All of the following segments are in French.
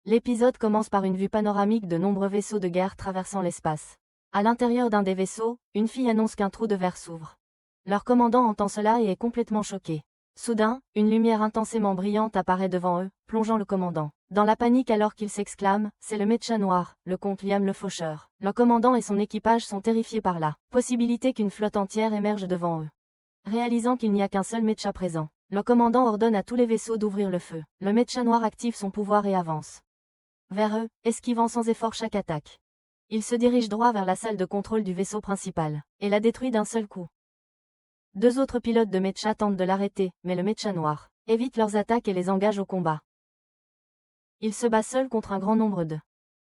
L'épisode commence par une vue panoramique de nombreux vaisseaux de guerre traversant l'espace. À l'intérieur d'un des vaisseaux, une fille annonce qu'un trou de verre s'ouvre. Leur commandant entend cela et est complètement choqué. Soudain, une lumière intensément brillante apparaît devant eux, plongeant le commandant dans la panique alors qu'il s'exclame « C'est le Mecha Noir, le comte Liam le Faucheur ». Le commandant et son équipage sont terrifiés par la possibilité qu'une flotte entière émerge devant eux. Réalisant qu'il n'y a qu'un seul Mecha présent, le commandant ordonne à tous les vaisseaux d'ouvrir le feu. Le Mecha Noir active son pouvoir et avance vers eux, esquivant sans effort chaque attaque. Il se dirige droit vers la salle de contrôle du vaisseau principal, et la détruit d'un seul coup. Deux autres pilotes de Mecha tentent de l'arrêter, mais le Mecha Noir évite leurs attaques et les engage au combat. Il se bat seul contre un grand nombre de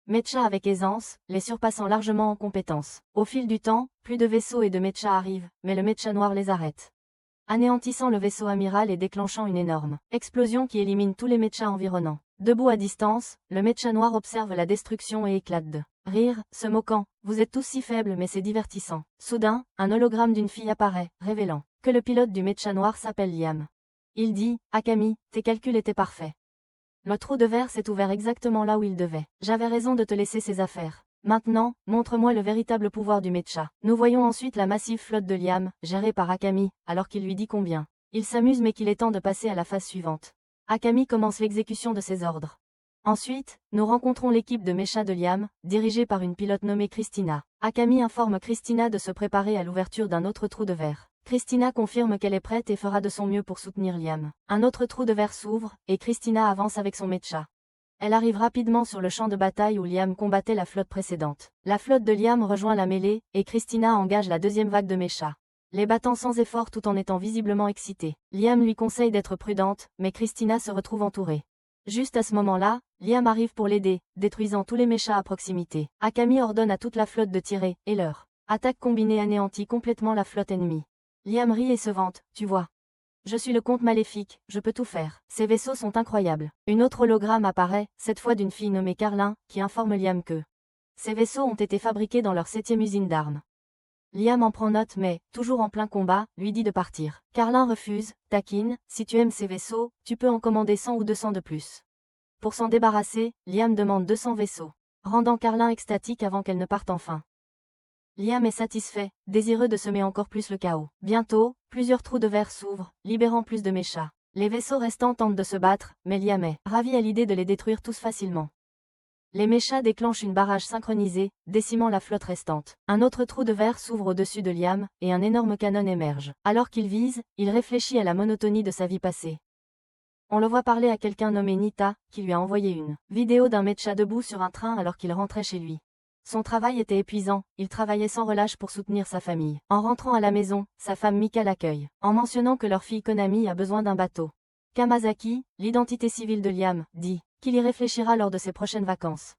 Mecha avec aisance, les surpassant largement en compétences. Au fil du temps, plus de vaisseaux et de Mecha arrivent, mais le Mecha Noir les arrête, anéantissant le vaisseau amiral et déclenchant une énorme explosion qui élimine tous les Mecha environnants. Debout à distance, le Mecha Noir observe la destruction et éclate de rire, se moquant. Vous êtes tous si faibles mais c'est divertissant. Soudain, un hologramme d'une fille apparaît, révélant que le pilote du Mecha Noir s'appelle Liam. Il dit « Akami, tes calculs étaient parfaits. Le trou de verre s'est ouvert exactement là où il devait. J'avais raison de te laisser ces affaires. Maintenant, montre-moi le véritable pouvoir du Mecha. » Nous voyons ensuite la massive flotte de Liam, gérée par Akami, alors qu'il lui dit combien il s'amuse mais qu'il est temps de passer à la phase suivante. Akami commence l'exécution de ses ordres. Ensuite, nous rencontrons l'équipe de Mecha de Liam, dirigée par une pilote nommée Christina. Akami informe Christina de se préparer à l'ouverture d'un autre trou de verre. Christina confirme qu'elle est prête et fera de son mieux pour soutenir Liam. Un autre trou de verre s'ouvre, et Christina avance avec son Mecha. Elle arrive rapidement sur le champ de bataille où Liam combattait la flotte précédente. La flotte de Liam rejoint la mêlée, et Christina engage la deuxième vague de Mecha, les battant sans effort tout en étant visiblement excitée. Liam lui conseille d'être prudente, mais Christina se retrouve entourée. Juste à ce moment-là, Liam arrive pour l'aider, détruisant tous les Mechas à proximité. Akami ordonne à toute la flotte de tirer, et leur attaque combinée anéantit complètement la flotte ennemie. Liam rit et se vante, tu vois. Je suis le comte maléfique, je peux tout faire. Ces vaisseaux sont incroyables. Une autre hologramme apparaît, cette fois d'une fille nommée Carlin, qui informe Liam que ces vaisseaux ont été fabriqués dans leur 7e usine d'armes. Liam en prend note mais, toujours en plein combat, lui dit de partir. Carlin refuse, taquine, si tu aimes ces vaisseaux, tu peux en commander 100 ou 200 de plus. Pour s'en débarrasser, Liam demande 200 vaisseaux, rendant Carlin extatique avant qu'elle ne parte enfin. Liam est satisfait, désireux de semer encore plus le chaos. Bientôt, plusieurs trous de verre s'ouvrent, libérant plus de Mechas. Les vaisseaux restants tentent de se battre, mais Liam est ravi à l'idée de les détruire tous facilement. Les Mechas déclenchent une barrage synchronisée, décimant la flotte restante. Un autre trou de verre s'ouvre au-dessus de Liam, et un énorme canon émerge. Alors qu'il vise, il réfléchit à la monotonie de sa vie passée. On le voit parler à quelqu'un nommé Nita, qui lui a envoyé une vidéo d'un Mecha debout sur un train alors qu'il rentrait chez lui. Son travail était épuisant, il travaillait sans relâche pour soutenir sa famille. En rentrant à la maison, sa femme Mika l'accueille, en mentionnant que leur fille Konami a besoin d'un bateau. Kamazaki, l'identité civile de Liam, dit qu'il y réfléchira lors de ses prochaines vacances.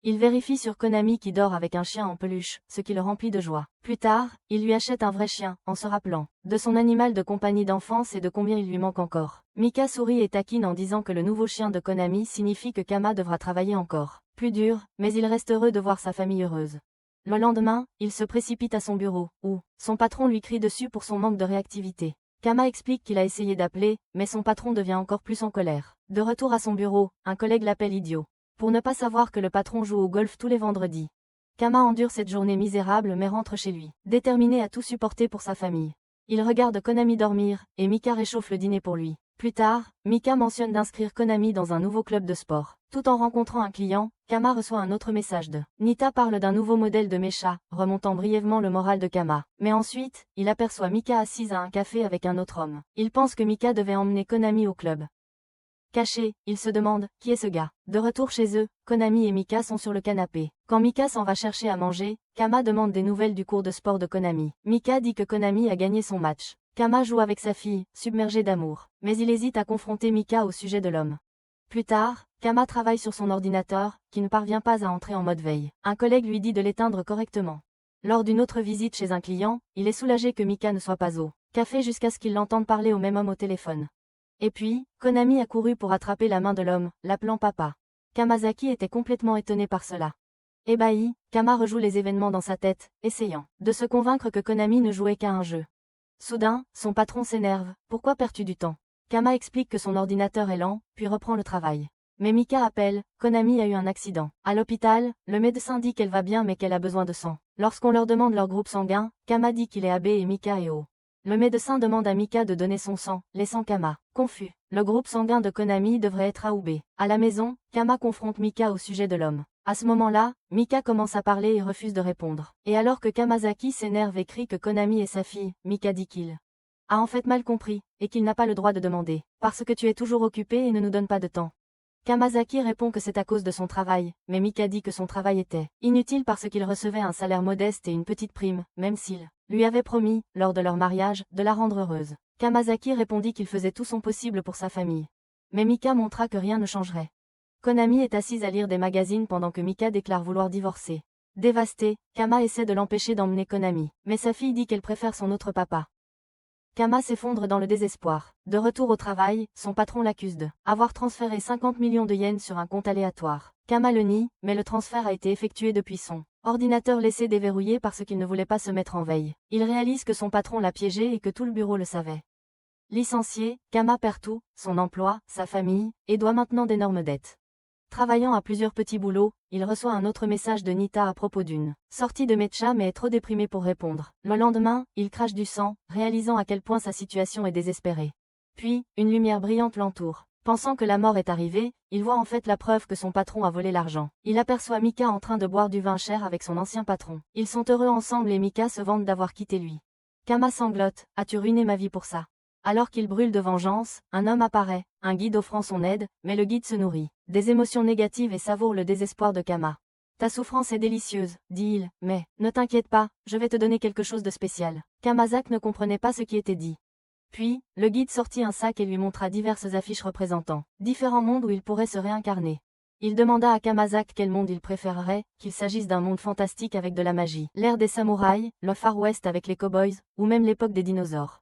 Il vérifie sur Konami qui dort avec un chien en peluche, ce qui le remplit de joie. Plus tard, il lui achète un vrai chien, en se rappelant de son animal de compagnie d'enfance et de combien il lui manque encore. Mika sourit et taquine en disant que le nouveau chien de Konami signifie que Kama devra travailler encore plus dur, mais il reste heureux de voir sa famille heureuse. Le lendemain, il se précipite à son bureau, où son patron lui crie dessus pour son manque de réactivité. Kama explique qu'il a essayé d'appeler, mais son patron devient encore plus en colère. De retour à son bureau, un collègue l'appelle idiot, pour ne pas savoir que le patron joue au golf tous les vendredis. Kama endure cette journée misérable mais rentre chez lui, déterminé à tout supporter pour sa famille. Il regarde Konami dormir, et Mika réchauffe le dîner pour lui. Plus tard, Mika mentionne d'inscrire Konami dans un nouveau club de sport. Tout en rencontrant un client, Kama reçoit un autre message de Nita parle d'un nouveau modèle de Mecha, remontant brièvement le moral de Kama. Mais ensuite, il aperçoit Mika assise à un café avec un autre homme. Il pense que Mika devait emmener Konami au club. Caché, il se demande, qui est ce gars? De retour chez eux, Konami et Mika sont sur le canapé. Quand Mika s'en va chercher à manger, Kama demande des nouvelles du cours de sport de Konami. Mika dit que Konami a gagné son match. Kama joue avec sa fille, submergé d'amour. Mais il hésite à confronter Mika au sujet de l'homme. Plus tard, Kama travaille sur son ordinateur, qui ne parvient pas à entrer en mode veille. Un collègue lui dit de l'éteindre correctement. Lors d'une autre visite chez un client, il est soulagé que Mika ne soit pas au café jusqu'à ce qu'il l'entende parler au même homme au téléphone. Et puis, Konami a couru pour attraper la main de l'homme, l'appelant papa. Kamazaki était complètement étonné par cela. Ébahi, Kama rejoue les événements dans sa tête, essayant de se convaincre que Konami ne jouait qu'à un jeu. Soudain, son patron s'énerve, pourquoi perds-tu du temps? Kama explique que son ordinateur est lent, puis reprend le travail. Mais Mika appelle, Konami a eu un accident. À l'hôpital, le médecin dit qu'elle va bien mais qu'elle a besoin de sang. Lorsqu'on leur demande leur groupe sanguin, Kama dit qu'il est AB et Mika est O. Le médecin demande à Mika de donner son sang, laissant Kama confus. Le groupe sanguin de Konami devrait être A ou B. À la maison, Kama confronte Mika au sujet de l'homme. À ce moment-là, Mika commence à parler et refuse de répondre. Et alors que Kamazaki s'énerve et crie que Konami est sa fille, Mika dit qu'il a en fait mal compris, et qu'il n'a pas le droit de demander, parce que tu es toujours occupé et ne nous donne pas de temps. Kamazaki répond que c'est à cause de son travail, mais Mika dit que son travail était inutile parce qu'il recevait un salaire modeste et une petite prime, même s'il lui avait promis, lors de leur mariage, de la rendre heureuse. Kamazaki répondit qu'il faisait tout son possible pour sa famille. Mais Mika montra que rien ne changerait. Konami est assise à lire des magazines pendant que Mika déclare vouloir divorcer. Dévastée, Kama essaie de l'empêcher d'emmener Konami, mais sa fille dit qu'elle préfère son autre papa. Kama s'effondre dans le désespoir. De retour au travail, son patron l'accuse de avoir transféré 50 millions de yens sur un compte aléatoire. Kama le nie, mais le transfert a été effectué depuis son ordinateur laissé déverrouillé parce qu'il ne voulait pas se mettre en veille. Il réalise que son patron l'a piégé et que tout le bureau le savait. Licencié, Kama perd tout, son emploi, sa famille, et doit maintenant d'énormes dettes. Travaillant à plusieurs petits boulots, il reçoit un autre message de Nita à propos d'une sortie de Mecha mais est trop déprimé pour répondre. Le lendemain, il crache du sang, réalisant à quel point sa situation est désespérée. Puis, une lumière brillante l'entoure. Pensant que la mort est arrivée, il voit en fait la preuve que son patron a volé l'argent. Il aperçoit Mika en train de boire du vin cher avec son ancien patron. Ils sont heureux ensemble et Mika se vante d'avoir quitté lui. Kama sanglote, as-tu ruiné ma vie pour ça? Alors qu'il brûle de vengeance, un homme apparaît, un guide offrant son aide, mais le guide se nourrit des émotions négatives et savoure le désespoir de Kama. Ta souffrance est délicieuse, dit-il, mais, ne t'inquiète pas, je vais te donner quelque chose de spécial. Kamazak ne comprenait pas ce qui était dit. Puis, le guide sortit un sac et lui montra diverses affiches représentant différents mondes où il pourrait se réincarner. Il demanda à Kamazak quel monde il préférerait, qu'il s'agisse d'un monde fantastique avec de la magie, l'ère des samouraïs, le Far West avec les cowboys, ou même l'époque des dinosaures.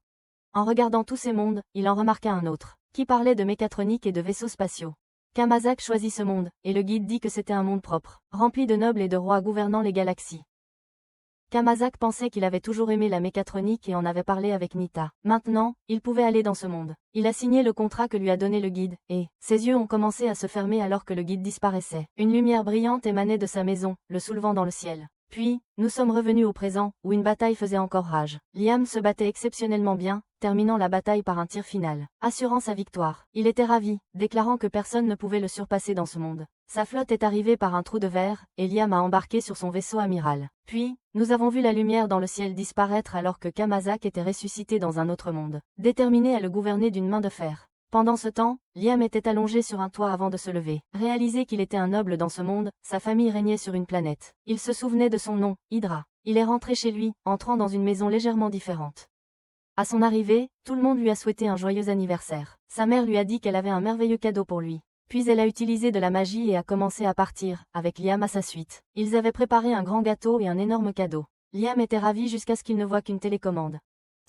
En regardant tous ces mondes, il en remarqua un autre, qui parlait de mécatronique et de vaisseaux spatiaux. Kamazak choisit ce monde, et le guide dit que c'était un monde propre, rempli de nobles et de rois gouvernant les galaxies. Kamazak pensait qu'il avait toujours aimé la mécatronique et en avait parlé avec Nita. Maintenant, il pouvait aller dans ce monde. Il a signé le contrat que lui a donné le guide, et ses yeux ont commencé à se fermer alors que le guide disparaissait. Une lumière brillante émanait de sa maison, le soulevant dans le ciel. Puis, nous sommes revenus au présent, où une bataille faisait encore rage. Liam se battait exceptionnellement bien, terminant la bataille par un tir final, assurant sa victoire. Il était ravi, déclarant que personne ne pouvait le surpasser dans ce monde. Sa flotte est arrivée par un trou de verre, et Liam a embarqué sur son vaisseau amiral. Puis, nous avons vu la lumière dans le ciel disparaître alors que Kamazak était ressuscité dans un autre monde, déterminé à le gouverner d'une main de fer. Pendant ce temps, Liam était allongé sur un toit avant de se lever. Réalisé qu'il était un noble dans ce monde, sa famille régnait sur une planète. Il se souvenait de son nom, Hydra. Il est rentré chez lui, entrant dans une maison légèrement différente. À son arrivée, tout le monde lui a souhaité un joyeux anniversaire. Sa mère lui a dit qu'elle avait un merveilleux cadeau pour lui. Puis elle a utilisé de la magie et a commencé à partir, avec Liam à sa suite. Ils avaient préparé un grand gâteau et un énorme cadeau. Liam était ravi jusqu'à ce qu'il ne voie qu'une télécommande.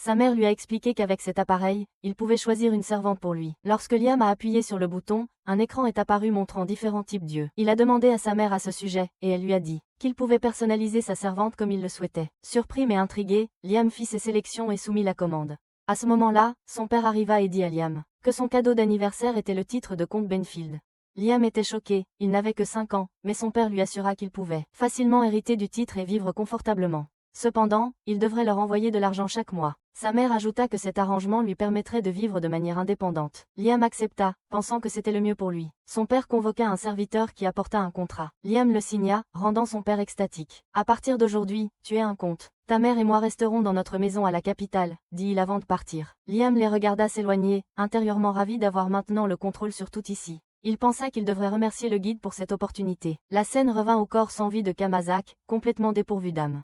Sa mère lui a expliqué qu'avec cet appareil, il pouvait choisir une servante pour lui. Lorsque Liam a appuyé sur le bouton, un écran est apparu montrant différents types d'yeux. Il a demandé à sa mère à ce sujet, et elle lui a dit qu'il pouvait personnaliser sa servante comme il le souhaitait. Surpris mais intrigué, Liam fit ses sélections et soumit la commande. À ce moment-là, son père arriva et dit à Liam que son cadeau d'anniversaire était le titre de comte Benfield. Liam était choqué, il n'avait que 5 ans, mais son père lui assura qu'il pouvait facilement hériter du titre et vivre confortablement. Cependant, il devrait leur envoyer de l'argent chaque mois. Sa mère ajouta que cet arrangement lui permettrait de vivre de manière indépendante. Liam accepta, pensant que c'était le mieux pour lui. Son père convoqua un serviteur qui apporta un contrat. Liam le signa, rendant son père extatique. À partir d'aujourd'hui, tu es un comte. Ta mère et moi resterons dans notre maison à la capitale, dit-il avant de partir. Liam les regarda s'éloigner, intérieurement ravi d'avoir maintenant le contrôle sur tout ici. Il pensa qu'il devrait remercier le guide pour cette opportunité. La scène revint au corps sans vie de Kamazak, complètement dépourvu d'âme.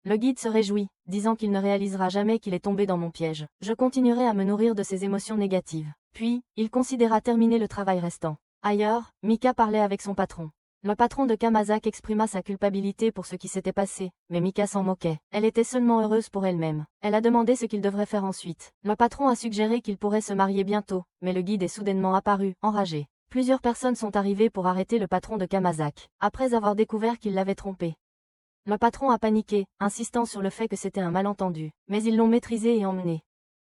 Le guide se réjouit, disant qu'il ne réalisera jamais qu'il est tombé dans mon piège. Je continuerai à me nourrir de ces émotions négatives. Puis, il considéra terminer le travail restant. Ailleurs, Mika parlait avec son patron. Le patron de Kamazak exprima sa culpabilité pour ce qui s'était passé, mais Mika s'en moquait. Elle était seulement heureuse pour elle-même. Elle a demandé ce qu'il devrait faire ensuite. Le patron a suggéré qu'il pourrait se marier bientôt, mais le guide est soudainement apparu, enragé. Plusieurs personnes sont arrivées pour arrêter le patron de Kamazak, après avoir découvert qu'il l'avait trompé. Le patron a paniqué, insistant sur le fait que c'était un malentendu, mais ils l'ont maîtrisé et emmené.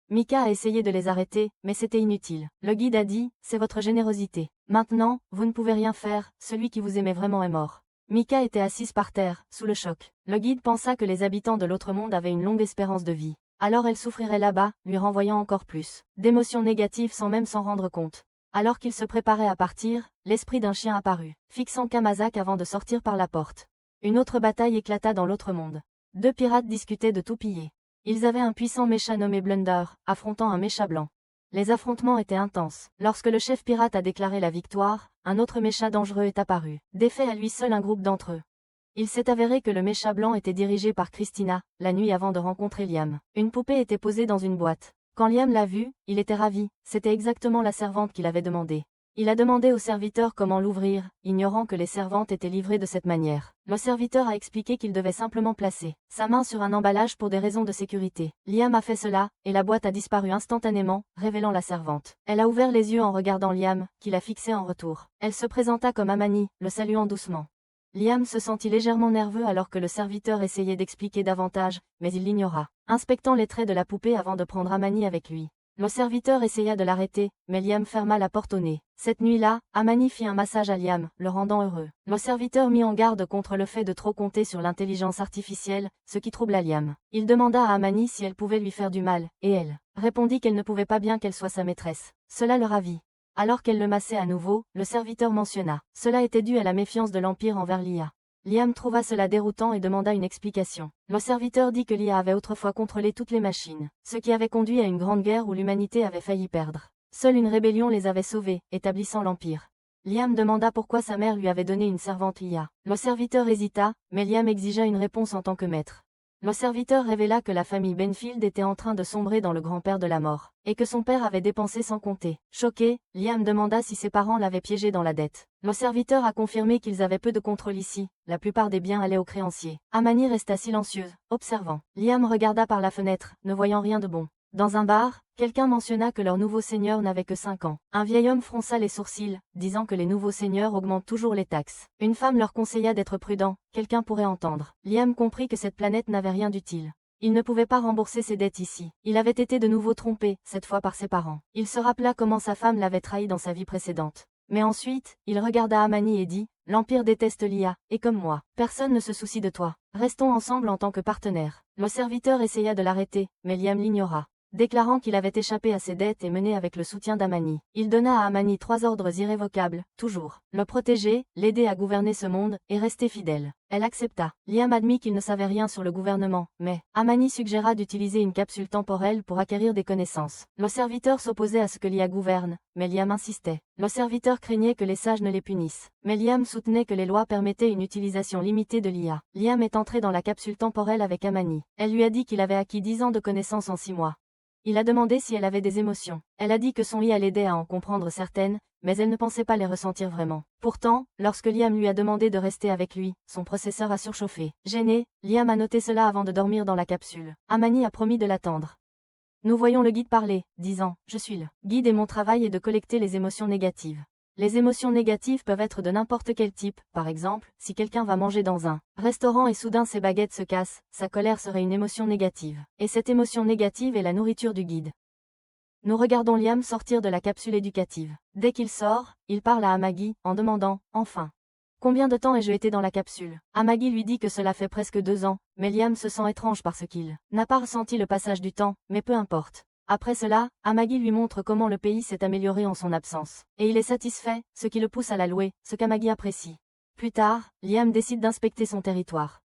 Mika a essayé de les arrêter, mais c'était inutile. Le guide a dit, c'est votre générosité. Maintenant, vous ne pouvez rien faire, celui qui vous aimait vraiment est mort. Mika était assise par terre, sous le choc. Le guide pensa que les habitants de l'autre monde avaient une longue espérance de vie. Alors elle souffrirait là-bas, lui renvoyant encore plus d'émotions négatives sans même s'en rendre compte. Alors qu'il se préparait à partir, l'esprit d'un chien apparut, fixant Kamazak avant de sortir par la porte. Une autre bataille éclata dans l'autre monde. Deux pirates discutaient de tout piller. Ils avaient un puissant mécha nommé Blunder, affrontant un mécha blanc. Les affrontements étaient intenses. Lorsque le chef pirate a déclaré la victoire, un autre mécha dangereux est apparu, défait à lui seul un groupe d'entre eux. Il s'est avéré que le mécha blanc était dirigé par Christina, la nuit avant de rencontrer Liam. Une poupée était posée dans une boîte. Quand Liam l'a vue, il était ravi, c'était exactement la servante qu'il avait demandé. Il a demandé au serviteur comment l'ouvrir, ignorant que les servantes étaient livrées de cette manière. Le serviteur a expliqué qu'il devait simplement placer sa main sur un emballage pour des raisons de sécurité. Liam a fait cela, et la boîte a disparu instantanément, révélant la servante. Elle a ouvert les yeux en regardant Liam, qui l'a fixé en retour. Elle se présenta comme Amani, le saluant doucement. Liam se sentit légèrement nerveux alors que le serviteur essayait d'expliquer davantage, mais il l'ignora, inspectant les traits de la poupée avant de prendre Amani avec lui. Le serviteur essaya de l'arrêter, mais Liam ferma la porte au nez. Cette nuit-là, Amani fit un massage à Liam, le rendant heureux. Le serviteur mit en garde contre le fait de trop compter sur l'intelligence artificielle, ce qui troubla Liam. Il demanda à Amani si elle pouvait lui faire du mal, et elle répondit qu'elle ne pouvait pas bien qu'elle soit sa maîtresse. Cela le ravit. Alors qu'elle le massait à nouveau, le serviteur mentionna. Cela était dû à la méfiance de l'Empire envers l'IA. Liam trouva cela déroutant et demanda une explication. Le serviteur dit que l'IA avait autrefois contrôlé toutes les machines, ce qui avait conduit à une grande guerre où l'humanité avait failli perdre. Seule une rébellion les avait sauvés, établissant l'Empire. Liam demanda pourquoi sa mère lui avait donné une servante l'IA. Le serviteur hésita, mais Liam exigea une réponse en tant que maître. Le serviteur révéla que la famille Benfield était en train de sombrer dans le grand-père de la mort, et que son père avait dépensé sans compter. Choqué, Liam demanda si ses parents l'avaient piégé dans la dette. Le serviteur a confirmé qu'ils avaient peu de contrôle ici, la plupart des biens allaient aux créanciers. Amani resta silencieuse, observant. Liam regarda par la fenêtre, ne voyant rien de bon. Dans un bar, quelqu'un mentionna que leur nouveau seigneur n'avait que 5 ans. Un vieil homme fronça les sourcils, disant que les nouveaux seigneurs augmentent toujours les taxes. Une femme leur conseilla d'être prudents, quelqu'un pourrait entendre. Liam comprit que cette planète n'avait rien d'utile. Il ne pouvait pas rembourser ses dettes ici. Il avait été de nouveau trompé, cette fois par ses parents. Il se rappela comment sa femme l'avait trahi dans sa vie précédente. Mais ensuite, il regarda Amani et dit, « L'Empire déteste l'IA, et comme moi, personne ne se soucie de toi. Restons ensemble en tant que partenaires. » Le serviteur essaya de l'arrêter, mais Liam l'ignora, déclarant qu'il avait échappé à ses dettes et mené avec le soutien d'Amani. Il donna à Amani 3 ordres irrévocables, toujours. Le protéger, l'aider à gouverner ce monde, et rester fidèle. Elle accepta. Liam admit qu'il ne savait rien sur le gouvernement, mais Amani suggéra d'utiliser une capsule temporelle pour acquérir des connaissances. Le serviteur s'opposait à ce que l'IA gouverne, mais Liam insistait. Le serviteur craignait que les sages ne les punissent, mais Liam soutenait que les lois permettaient une utilisation limitée de l'IA. Liam est entré dans la capsule temporelle avec Amani. Elle lui a dit qu'il avait acquis 10 ans de connaissances en 6 mois. Il a demandé si elle avait des émotions. Elle a dit que son IA l'aidait à en comprendre certaines, mais elle ne pensait pas les ressentir vraiment. Pourtant, lorsque Liam lui a demandé de rester avec lui, son processeur a surchauffé. Gêné, Liam a noté cela avant de dormir dans la capsule. Amani a promis de l'attendre. Nous voyons le guide parler, disant, « Je suis le guide et mon travail est de collecter les émotions négatives. » Les émotions négatives peuvent être de n'importe quel type, par exemple, si quelqu'un va manger dans un restaurant et soudain ses baguettes se cassent, sa colère serait une émotion négative. Et cette émotion négative est la nourriture du guide. Nous regardons Liam sortir de la capsule éducative. Dès qu'il sort, il parle à Amagi, en demandant, enfin, « Combien de temps ai-je été dans la capsule ?» Amagi lui dit que cela fait presque 2 ans, mais Liam se sent étrange parce qu'il n'a pas ressenti le passage du temps, mais peu importe. Après cela, Amagi lui montre comment le pays s'est amélioré en son absence. Et il est satisfait, ce qui le pousse à la louer, ce qu'Amagi apprécie. Plus tard, Liam décide d'inspecter son territoire.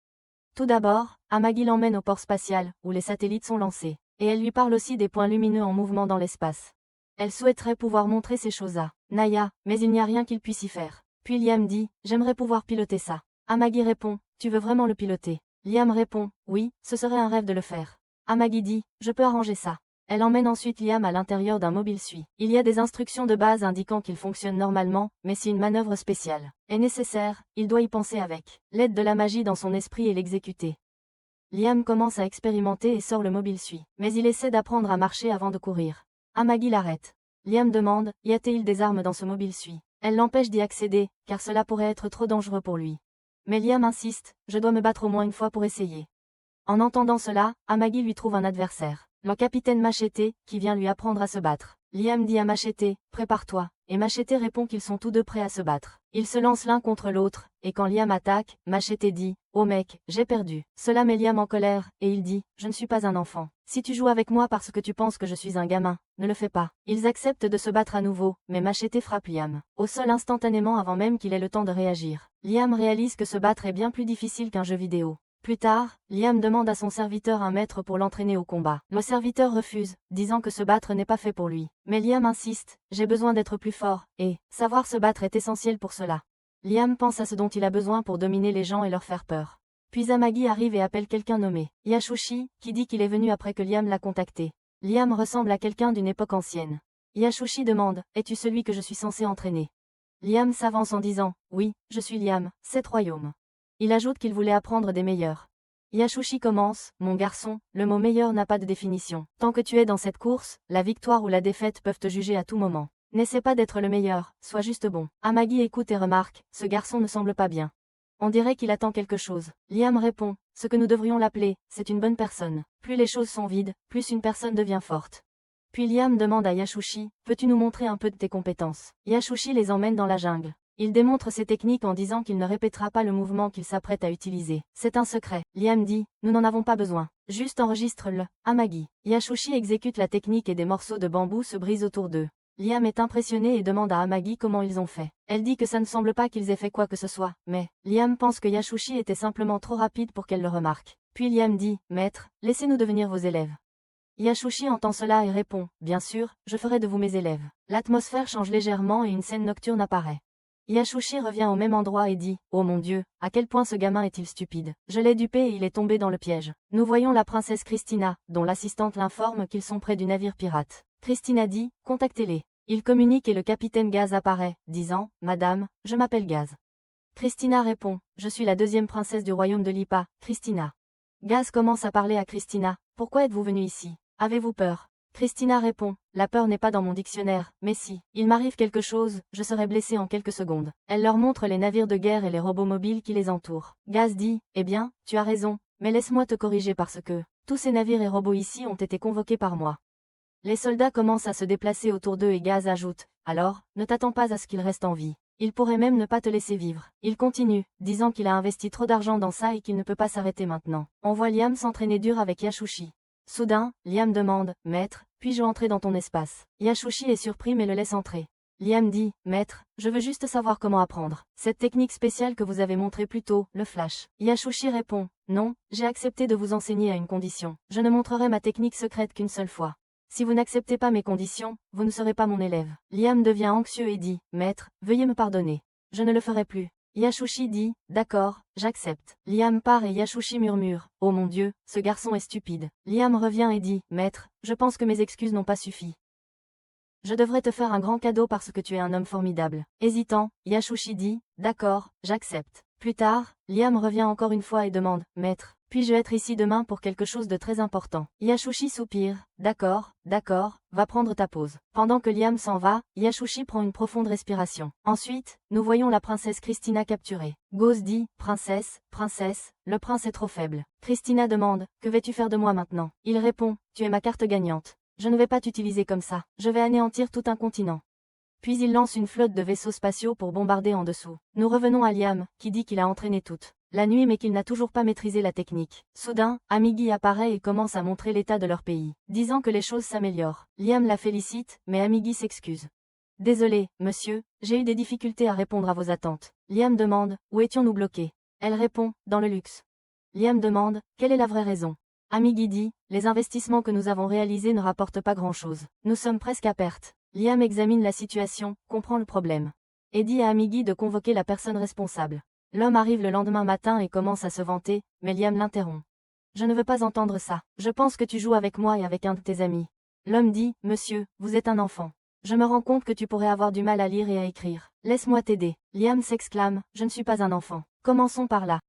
Tout d'abord, Amagi l'emmène au port spatial, où les satellites sont lancés. Et elle lui parle aussi des points lumineux en mouvement dans l'espace. Elle souhaiterait pouvoir montrer ces choses à Naya, mais il n'y a rien qu'il puisse y faire. Puis Liam dit, « J'aimerais pouvoir piloter ça. » Amagi répond, « Tu veux vraiment le piloter ?» Liam répond, « Oui, ce serait un rêve de le faire. » Amagi dit, « Je peux arranger ça. » Elle emmène ensuite Liam à l'intérieur d'un mobile suit. Il y a des instructions de base indiquant qu'il fonctionne normalement, mais si une manœuvre spéciale est nécessaire, il doit y penser avec l'aide de la magie dans son esprit et l'exécuter. Liam commence à expérimenter et sort le mobile suit, mais il essaie d'apprendre à marcher avant de courir. Amagi l'arrête. Liam demande, y a-t-il des armes dans ce mobile suit? Elle l'empêche d'y accéder, car cela pourrait être trop dangereux pour lui. Mais Liam insiste, je dois me battre au moins une fois pour essayer. En entendant cela, Amagi lui trouve un adversaire. le capitaine Machete, qui vient lui apprendre à se battre. Liam dit à Machete, prépare-toi, et Machete répond qu'ils sont tous deux prêts à se battre. Ils se lancent l'un contre l'autre, et quand Liam attaque, Machete dit, oh mec, j'ai perdu. Cela met Liam en colère, et il dit, je ne suis pas un enfant. Si tu joues avec moi parce que tu penses que je suis un gamin, ne le fais pas. Ils acceptent de se battre à nouveau, mais Machete frappe Liam au sol instantanément avant même qu'il ait le temps de réagir. Liam réalise que se battre est bien plus difficile qu'un jeu vidéo. Plus tard, Liam demande à son serviteur un maître pour l'entraîner au combat. Le serviteur refuse, disant que se battre n'est pas fait pour lui. Mais Liam insiste, j'ai besoin d'être plus fort, et savoir se battre est essentiel pour cela. Liam pense à ce dont il a besoin pour dominer les gens et leur faire peur. Puis Amagi arrive et appelle quelqu'un nommé Yashushi, qui dit qu'il est venu après que Liam l'a contacté. Liam ressemble à quelqu'un d'une époque ancienne. Yashushi demande, es-tu celui que je suis censé entraîner? Liam s'avance en disant, oui, je suis Liam, 7 royaumes. Il ajoute qu'il voulait apprendre des meilleurs. Yashushi commence, mon garçon, le mot meilleur n'a pas de définition. Tant que tu es dans cette course, la victoire ou la défaite peuvent te juger à tout moment. N'essaie pas d'être le meilleur, sois juste bon. Amagi écoute et remarque, ce garçon ne semble pas bien. On dirait qu'il attend quelque chose. Liam répond, ce que nous devrions l'appeler, c'est une bonne personne. Plus les choses sont vides, plus une personne devient forte. Puis Liam demande à Yashushi, peux-tu nous montrer un peu de tes compétences? Yashushi les emmène dans la jungle. Il démontre ses techniques en disant qu'il ne répétera pas le mouvement qu'il s'apprête à utiliser. C'est un secret. Liam dit, nous n'en avons pas besoin. Juste enregistre-le. Amagi. Yashushi exécute la technique et des morceaux de bambou se brisent autour d'eux. Liam est impressionné et demande à Amagi comment ils ont fait. Elle dit que ça ne semble pas qu'ils aient fait quoi que ce soit, mais Liam pense que Yashushi était simplement trop rapide pour qu'elle le remarque. Puis Liam dit, maître, laissez-nous devenir vos élèves. Yashushi entend cela et répond, bien sûr, je ferai de vous mes élèves. L'atmosphère change légèrement et une scène nocturne apparaît. Yashushi revient au même endroit et dit, oh mon Dieu, à quel point ce gamin est-il stupide. Je l'ai dupé et il est tombé dans le piège. Nous voyons la princesse Christina, dont l'assistante l'informe qu'ils sont près du navire pirate. Christina dit, contactez-les. Ils communiquent et le capitaine Gaz apparaît, disant, madame, je m'appelle Gaz. Christina répond, je suis la deuxième princesse du royaume de Lipa, Christina. Gaz commence à parler à Christina, pourquoi êtes-vous venue ici? Avez-vous peur? Christina répond, la peur n'est pas dans mon dictionnaire, mais si, il m'arrive quelque chose, je serai blessée en quelques secondes. Elle leur montre les navires de guerre et les robots mobiles qui les entourent. Gaz dit, eh bien, tu as raison, mais laisse-moi te corriger parce que, tous ces navires et robots ici ont été convoqués par moi. Les soldats commencent à se déplacer autour d'eux et Gaz ajoute, alors, ne t'attends pas à ce qu'ils restent en vie. Il pourrait même ne pas te laisser vivre. Il continue, disant qu'il a investi trop d'argent dans ça et qu'il ne peut pas s'arrêter maintenant. On voit Liam s'entraîner dur avec Yashushi. Soudain, Liam demande, maître, puis-je entrer dans ton espace? Yashushi est surpris mais le laisse entrer. Liam dit, maître, je veux juste savoir comment apprendre cette technique spéciale que vous avez montrée plus tôt, le flash. Yashushi répond, non, j'ai accepté de vous enseigner à une condition. Je ne montrerai ma technique secrète qu'une seule fois. Si vous n'acceptez pas mes conditions, vous ne serez pas mon élève. Liam devient anxieux et dit, maître, veuillez me pardonner. Je ne le ferai plus. Yashushi dit, d'accord, j'accepte. Liam part et Yashushi murmure, oh mon Dieu, ce garçon est stupide. Liam revient et dit, maître, je pense que mes excuses n'ont pas suffi. Je devrais te faire un grand cadeau parce que tu es un homme formidable. Hésitant, Yashushi dit, d'accord, j'accepte. Plus tard, Liam revient encore une fois et demande, maître, puis-je être ici demain pour quelque chose de très important? Yashushi soupire, d'accord, va prendre ta pause. Pendant que Liam s'en va, Yashushi prend une profonde respiration. Ensuite, nous voyons la princesse Christina capturée. Ghost dit, princesse, le prince est trop faible. Christina demande, que vas-tu faire de moi maintenant? Il répond, tu es ma carte gagnante. Je ne vais pas t'utiliser comme ça, je vais anéantir tout un continent. Puis il lance une flotte de vaisseaux spatiaux pour bombarder en dessous. Nous revenons à Liam, qui dit qu'il a entraîné toute la nuit mais qu'il n'a toujours pas maîtrisé la technique. Soudain, Amigi apparaît et commence à montrer l'état de leur pays, disant que les choses s'améliorent. Liam la félicite, mais Amigi s'excuse. Désolé, monsieur, j'ai eu des difficultés à répondre à vos attentes. Liam demande, où étions-nous bloqués? Elle répond, dans le luxe. Liam demande, quelle est la vraie raison? Amigi dit, les investissements que nous avons réalisés ne rapportent pas grand-chose. Nous sommes presque à perte. Liam examine la situation, comprend le problème, et dit à Amigi de convoquer la personne responsable. L'homme arrive le lendemain matin et commence à se vanter, mais Liam l'interrompt. Je ne veux pas entendre ça. Je pense que tu joues avec moi et avec un de tes amis. L'homme dit, monsieur, vous êtes un enfant. Je me rends compte que tu pourrais avoir du mal à lire et à écrire. Laisse-moi t'aider. Liam s'exclame, je ne suis pas un enfant. Commençons par là.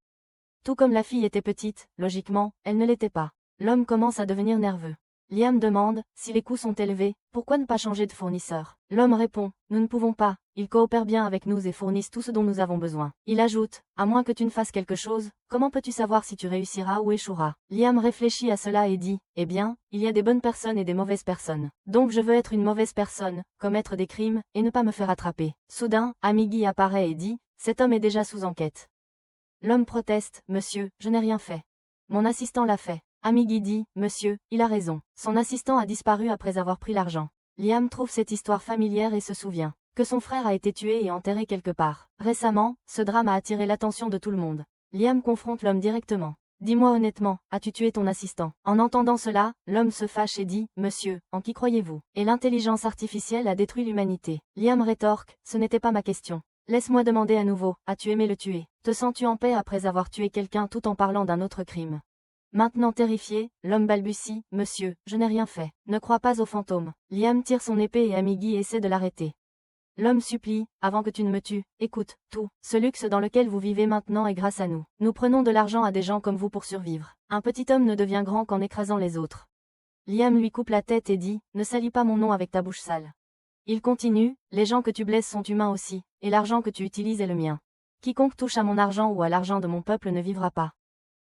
Tout comme la fille était petite, logiquement, elle ne l'était pas. L'homme commence à devenir nerveux. Liam demande, si les coûts sont élevés, pourquoi ne pas changer de fournisseur? L'homme répond, nous ne pouvons pas, ils coopèrent bien avec nous et fournissent tout ce dont nous avons besoin. Il ajoute, à moins que tu ne fasses quelque chose, comment peux-tu savoir si tu réussiras ou échoueras? Liam réfléchit à cela et dit, eh bien, il y a des bonnes personnes et des mauvaises personnes. Donc je veux être une mauvaise personne, commettre des crimes, et ne pas me faire attraper. Soudain, Amigi apparaît et dit, cet homme est déjà sous enquête. L'homme proteste, monsieur, je n'ai rien fait. Mon assistant l'a fait. Amigi dit, monsieur, il a raison. Son assistant a disparu après avoir pris l'argent. Liam trouve cette histoire familière et se souvient que son frère a été tué et enterré quelque part. Récemment, ce drame a attiré l'attention de tout le monde. Liam confronte l'homme directement. Dis-moi honnêtement, as-tu tué ton assistant? En entendant cela, l'homme se fâche et dit, monsieur, en qui croyez-vous? Et l'intelligence artificielle a détruit l'humanité. Liam rétorque, ce n'était pas ma question. Laisse-moi demander à nouveau, as-tu aimé le tuer? Te sens-tu en paix après avoir tué quelqu'un tout en parlant d'un autre crime? Maintenant terrifié, l'homme balbutie, monsieur, je n'ai rien fait. Ne crois pas aux fantômes. Liam tire son épée et Amigi essaie de l'arrêter. L'homme supplie, avant que tu ne me tues, écoute, tout, ce luxe dans lequel vous vivez maintenant est grâce à nous. Nous prenons de l'argent à des gens comme vous pour survivre. Un petit homme ne devient grand qu'en écrasant les autres. Liam lui coupe la tête et dit, ne salis pas mon nom avec ta bouche sale. Il continue, les gens que tu blesses sont humains aussi, et l'argent que tu utilises est le mien. Quiconque touche à mon argent ou à l'argent de mon peuple ne vivra pas.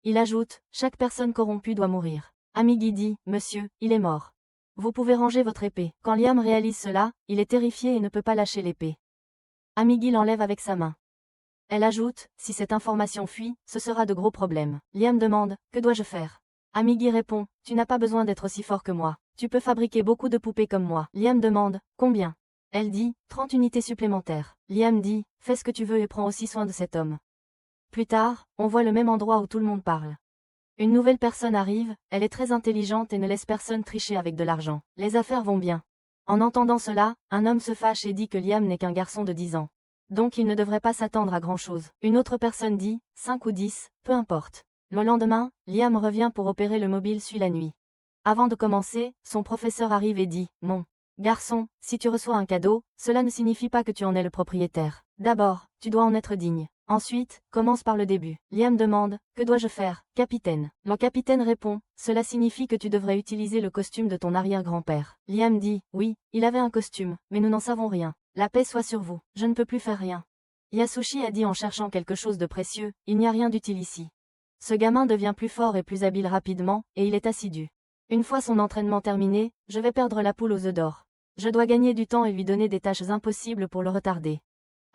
Il ajoute, chaque personne corrompue doit mourir. Amigi dit, monsieur, il est mort. Vous pouvez ranger votre épée. Quand Liam réalise cela, il est terrifié et ne peut pas lâcher l'épée. Amigi l'enlève avec sa main. Elle ajoute, si cette information fuit, ce sera de gros problèmes. Liam demande, que dois-je faire? Amigi répond, tu n'as pas besoin d'être aussi fort que moi. Tu peux fabriquer beaucoup de poupées comme moi. Liam demande, combien? Elle dit, 30 unités supplémentaires. Liam dit, fais ce que tu veux et prends aussi soin de cet homme. Plus tard, on voit le même endroit où tout le monde parle. Une nouvelle personne arrive, elle est très intelligente et ne laisse personne tricher avec de l'argent. Les affaires vont bien. En entendant cela, un homme se fâche et dit que Liam n'est qu'un garçon de 10 ans. Donc il ne devrait pas s'attendre à grand-chose. Une autre personne dit, 5 ou 10, peu importe. Le lendemain, Liam revient pour opérer le mobile suit la nuit. Avant de commencer, son professeur arrive et dit, mon garçon, si tu reçois un cadeau, cela ne signifie pas que tu en es le propriétaire. D'abord, tu dois en être digne. Ensuite, commence par le début. Liam demande, que dois-je faire, capitaine? Le capitaine répond, cela signifie que tu devrais utiliser le costume de ton arrière-grand-père. Liam dit, oui, il avait un costume, mais nous n'en savons rien. La paix soit sur vous, je ne peux plus faire rien. Yasushi a dit en cherchant quelque chose de précieux, il n'y a rien d'utile ici. Ce gamin devient plus fort et plus habile rapidement, et il est assidu. Une fois son entraînement terminé, je vais perdre la poule aux œufs d'or. Je dois gagner du temps et lui donner des tâches impossibles pour le retarder.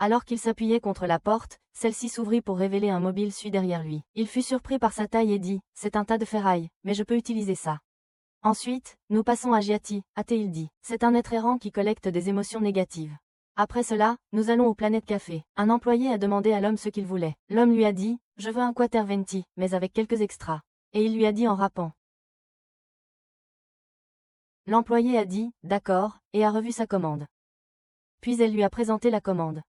Alors qu'il s'appuyait contre la porte, celle-ci s'ouvrit pour révéler un mobile suit derrière lui. Il fut surpris par sa taille et dit, c'est un tas de ferraille, mais je peux utiliser ça. Ensuite, nous passons à Giati, a-t-il dit. C'est un être errant qui collecte des émotions négatives. Après cela, nous allons au Planète Café. Un employé a demandé à l'homme ce qu'il voulait. L'homme lui a dit, je veux un quater venti, mais avec quelques extras. Et il lui a dit en rappant. L'employé a dit, d'accord, et a revu sa commande. Puis elle lui a présenté la commande.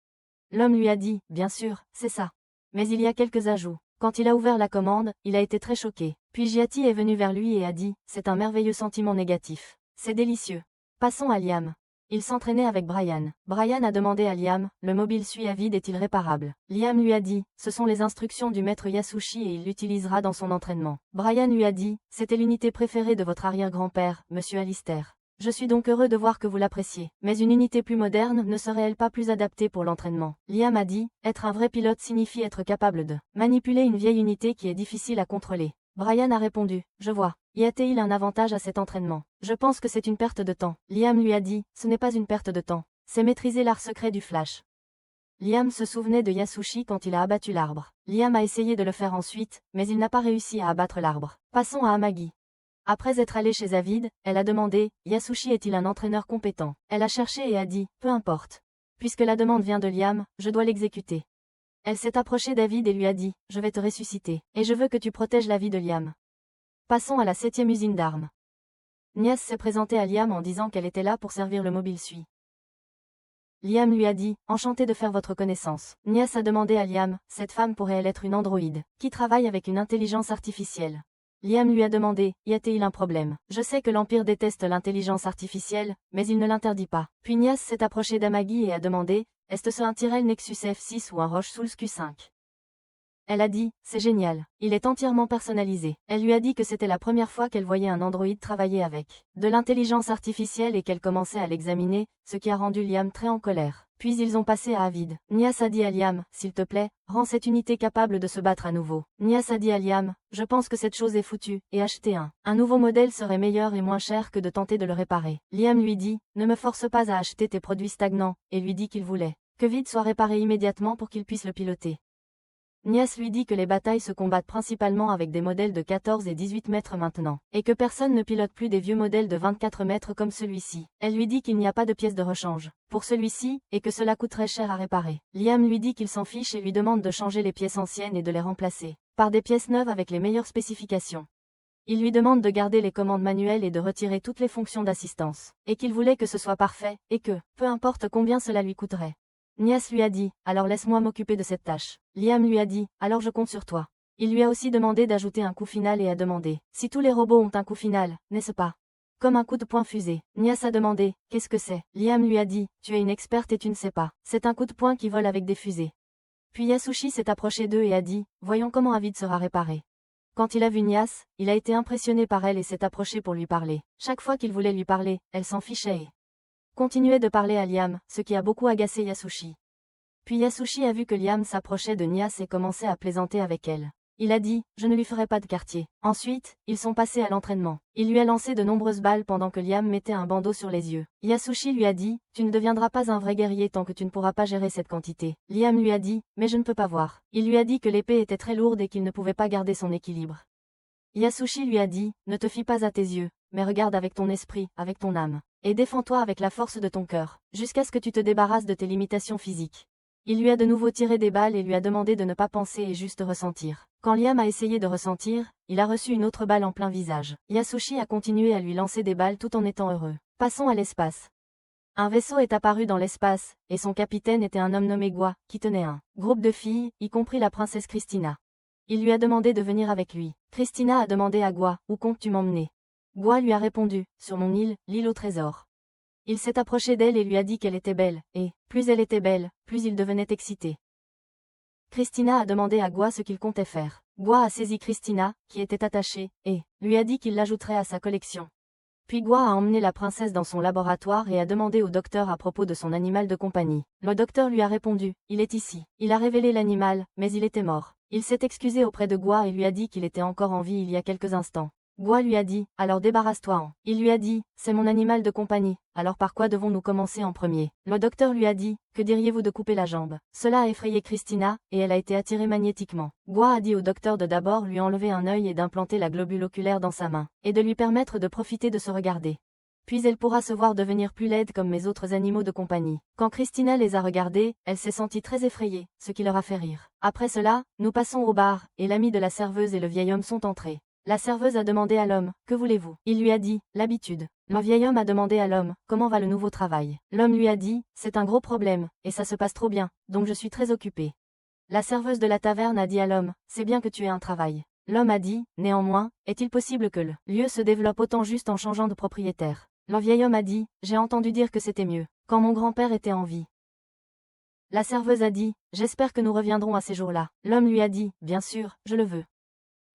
L'homme lui a dit, bien sûr, c'est ça. Mais il y a quelques ajouts. Quand il a ouvert la commande, il a été très choqué. Puis Giati est venu vers lui et a dit, c'est un merveilleux sentiment négatif. C'est délicieux. Passons à Liam. Il s'entraînait avec Brian. Brian a demandé à Liam, le mobile suit à vide est-il réparable? Liam lui a dit, ce sont les instructions du maître Yasushi et il l'utilisera dans son entraînement. Brian lui a dit, c'était l'unité préférée de votre arrière-grand-père, monsieur Alistair. Je suis donc heureux de voir que vous l'appréciez. Mais une unité plus moderne ne serait-elle pas plus adaptée pour l'entraînement? Liam a dit, être un vrai pilote signifie être capable de manipuler une vieille unité qui est difficile à contrôler. Brian a répondu, je vois. Y a-t-il un avantage à cet entraînement? Je pense que c'est une perte de temps. Liam lui a dit, ce n'est pas une perte de temps. C'est maîtriser l'art secret du flash. Liam se souvenait de Yasushi quand il a abattu l'arbre. Liam a essayé de le faire ensuite, mais il n'a pas réussi à abattre l'arbre. Passons à Amagi. Après être allée chez Avid, elle a demandé, Yasushi est-il un entraîneur compétent? Elle a cherché et a dit, peu importe. Puisque la demande vient de Liam, je dois l'exécuter. Elle s'est approchée d'Avid et lui a dit, je vais te ressusciter, et je veux que tu protèges la vie de Liam. Passons à la 7e usine d'armes. Nias s'est présentée à Liam en disant qu'elle était là pour servir le mobile suit. Liam lui a dit, enchanté de faire votre connaissance. Nias a demandé à Liam, cette femme pourrait-elle être une androïde, qui travaille avec une intelligence artificielle? Liam lui a demandé, y a-t-il un problème? Je sais que l'Empire déteste l'intelligence artificielle, mais il ne l'interdit pas. Puis Nias s'est approché d'Amagi et a demandé, est-ce un Tyrell Nexus F6 ou un Roche Souls Q5? Elle a dit, c'est génial. Il est entièrement personnalisé. Elle lui a dit que c'était la première fois qu'elle voyait un androïde travailler avec de l'intelligence artificielle et qu'elle commençait à l'examiner, ce qui a rendu Liam très en colère. Puis ils ont passé à Avid. Nias a dit à Liam, s'il te plaît, rends cette unité capable de se battre à nouveau. Nias a dit à Liam, je pense que cette chose est foutue, et acheter un nouveau modèle serait meilleur et moins cher que de tenter de le réparer. Liam lui dit, ne me force pas à acheter tes produits stagnants, et lui dit qu'il voulait que Vid soit réparé immédiatement pour qu'il puisse le piloter. Nias lui dit que les batailles se combattent principalement avec des modèles de 14 et 18 mètres maintenant, et que personne ne pilote plus des vieux modèles de 24 mètres comme celui-ci. Elle lui dit qu'il n'y a pas de pièces de rechange pour celui-ci, et que cela coûterait cher à réparer. Liam lui dit qu'il s'en fiche et lui demande de changer les pièces anciennes et de les remplacer par des pièces neuves avec les meilleures spécifications. Il lui demande de garder les commandes manuelles et de retirer toutes les fonctions d'assistance, et qu'il voulait que ce soit parfait, et que, peu importe combien cela lui coûterait. Nias lui a dit, alors laisse-moi m'occuper de cette tâche. Liam lui a dit, alors je compte sur toi. Il lui a aussi demandé d'ajouter un coup final et a demandé, si tous les robots ont un coup final, n'est-ce pas? Comme un coup de poing fusée. Nias a demandé, qu'est-ce que c'est? Liam lui a dit, tu es une experte et tu ne sais pas. C'est un coup de poing qui vole avec des fusées. Puis Yasushi s'est approché d'eux et a dit, voyons comment Avid sera réparé. Quand il a vu Nias, il a été impressionné par elle et s'est approché pour lui parler. Chaque fois qu'il voulait lui parler, elle s'en fichait et continuait de parler à Liam, ce qui a beaucoup agacé Yasushi. Puis Yasushi a vu que Liam s'approchait de Nias et commençait à plaisanter avec elle. Il a dit, je ne lui ferai pas de quartier. Ensuite, ils sont passés à l'entraînement. Il lui a lancé de nombreuses balles pendant que Liam mettait un bandeau sur les yeux. Yasushi lui a dit, tu ne deviendras pas un vrai guerrier tant que tu ne pourras pas gérer cette quantité. Liam lui a dit, mais je ne peux pas voir. Il lui a dit que l'épée était très lourde et qu'il ne pouvait pas garder son équilibre. Yasushi lui a dit, ne te fie pas à tes yeux, mais regarde avec ton esprit, avec ton âme. Et défends-toi avec la force de ton cœur, jusqu'à ce que tu te débarrasses de tes limitations physiques. Il lui a de nouveau tiré des balles et lui a demandé de ne pas penser et juste ressentir. Quand Liam a essayé de ressentir, il a reçu une autre balle en plein visage. Yasushi a continué à lui lancer des balles tout en étant heureux. Passons à l'espace. Un vaisseau est apparu dans l'espace, et son capitaine était un homme nommé Gua, qui tenait un groupe de filles, y compris la princesse Christina. Il lui a demandé de venir avec lui. Christina a demandé à Gua, où comptes-tu m'emmener? Gua lui a répondu, sur mon île, l'île au trésor. Il s'est approché d'elle et lui a dit qu'elle était belle, et, plus elle était belle, plus il devenait excité. Christina a demandé à Gua ce qu'il comptait faire. Gua a saisi Christina, qui était attachée, et lui a dit qu'il l'ajouterait à sa collection. Puis Gua a emmené la princesse dans son laboratoire et a demandé au docteur à propos de son animal de compagnie. Le docteur lui a répondu, il est ici. Il a révélé l'animal, mais il était mort. Il s'est excusé auprès de Gua et lui a dit qu'il était encore en vie il y a quelques instants. Gua lui a dit, alors débarrasse-toi-en. Il lui a dit, c'est mon animal de compagnie, alors par quoi devons-nous commencer en premier? Le docteur lui a dit, que diriez-vous de couper la jambe? Cela a effrayé Christina, et elle a été attirée magnétiquement. Gua a dit au docteur de d'abord lui enlever un œil et d'implanter la globule oculaire dans sa main, et de lui permettre de profiter de se regarder. Puis elle pourra se voir devenir plus laide comme mes autres animaux de compagnie. Quand Christina les a regardés, elle s'est sentie très effrayée, ce qui leur a fait rire. Après cela, nous passons au bar, et l'ami de la serveuse et le vieil homme sont entrés. La serveuse a demandé à l'homme, que voulez-vous? Il lui a dit, l'habitude. Le vieil homme a demandé à l'homme, comment va le nouveau travail? L'homme lui a dit, c'est un gros problème, et ça se passe trop bien, donc je suis très occupé. La serveuse de la taverne a dit à l'homme, c'est bien que tu aies un travail. L'homme a dit, néanmoins, est-il possible que le lieu se développe autant juste en changeant de propriétaire? Le vieil homme a dit, j'ai entendu dire que c'était mieux, quand mon grand-père était en vie. La serveuse a dit, j'espère que nous reviendrons à ces jours-là. L'homme lui a dit, bien sûr, je le veux.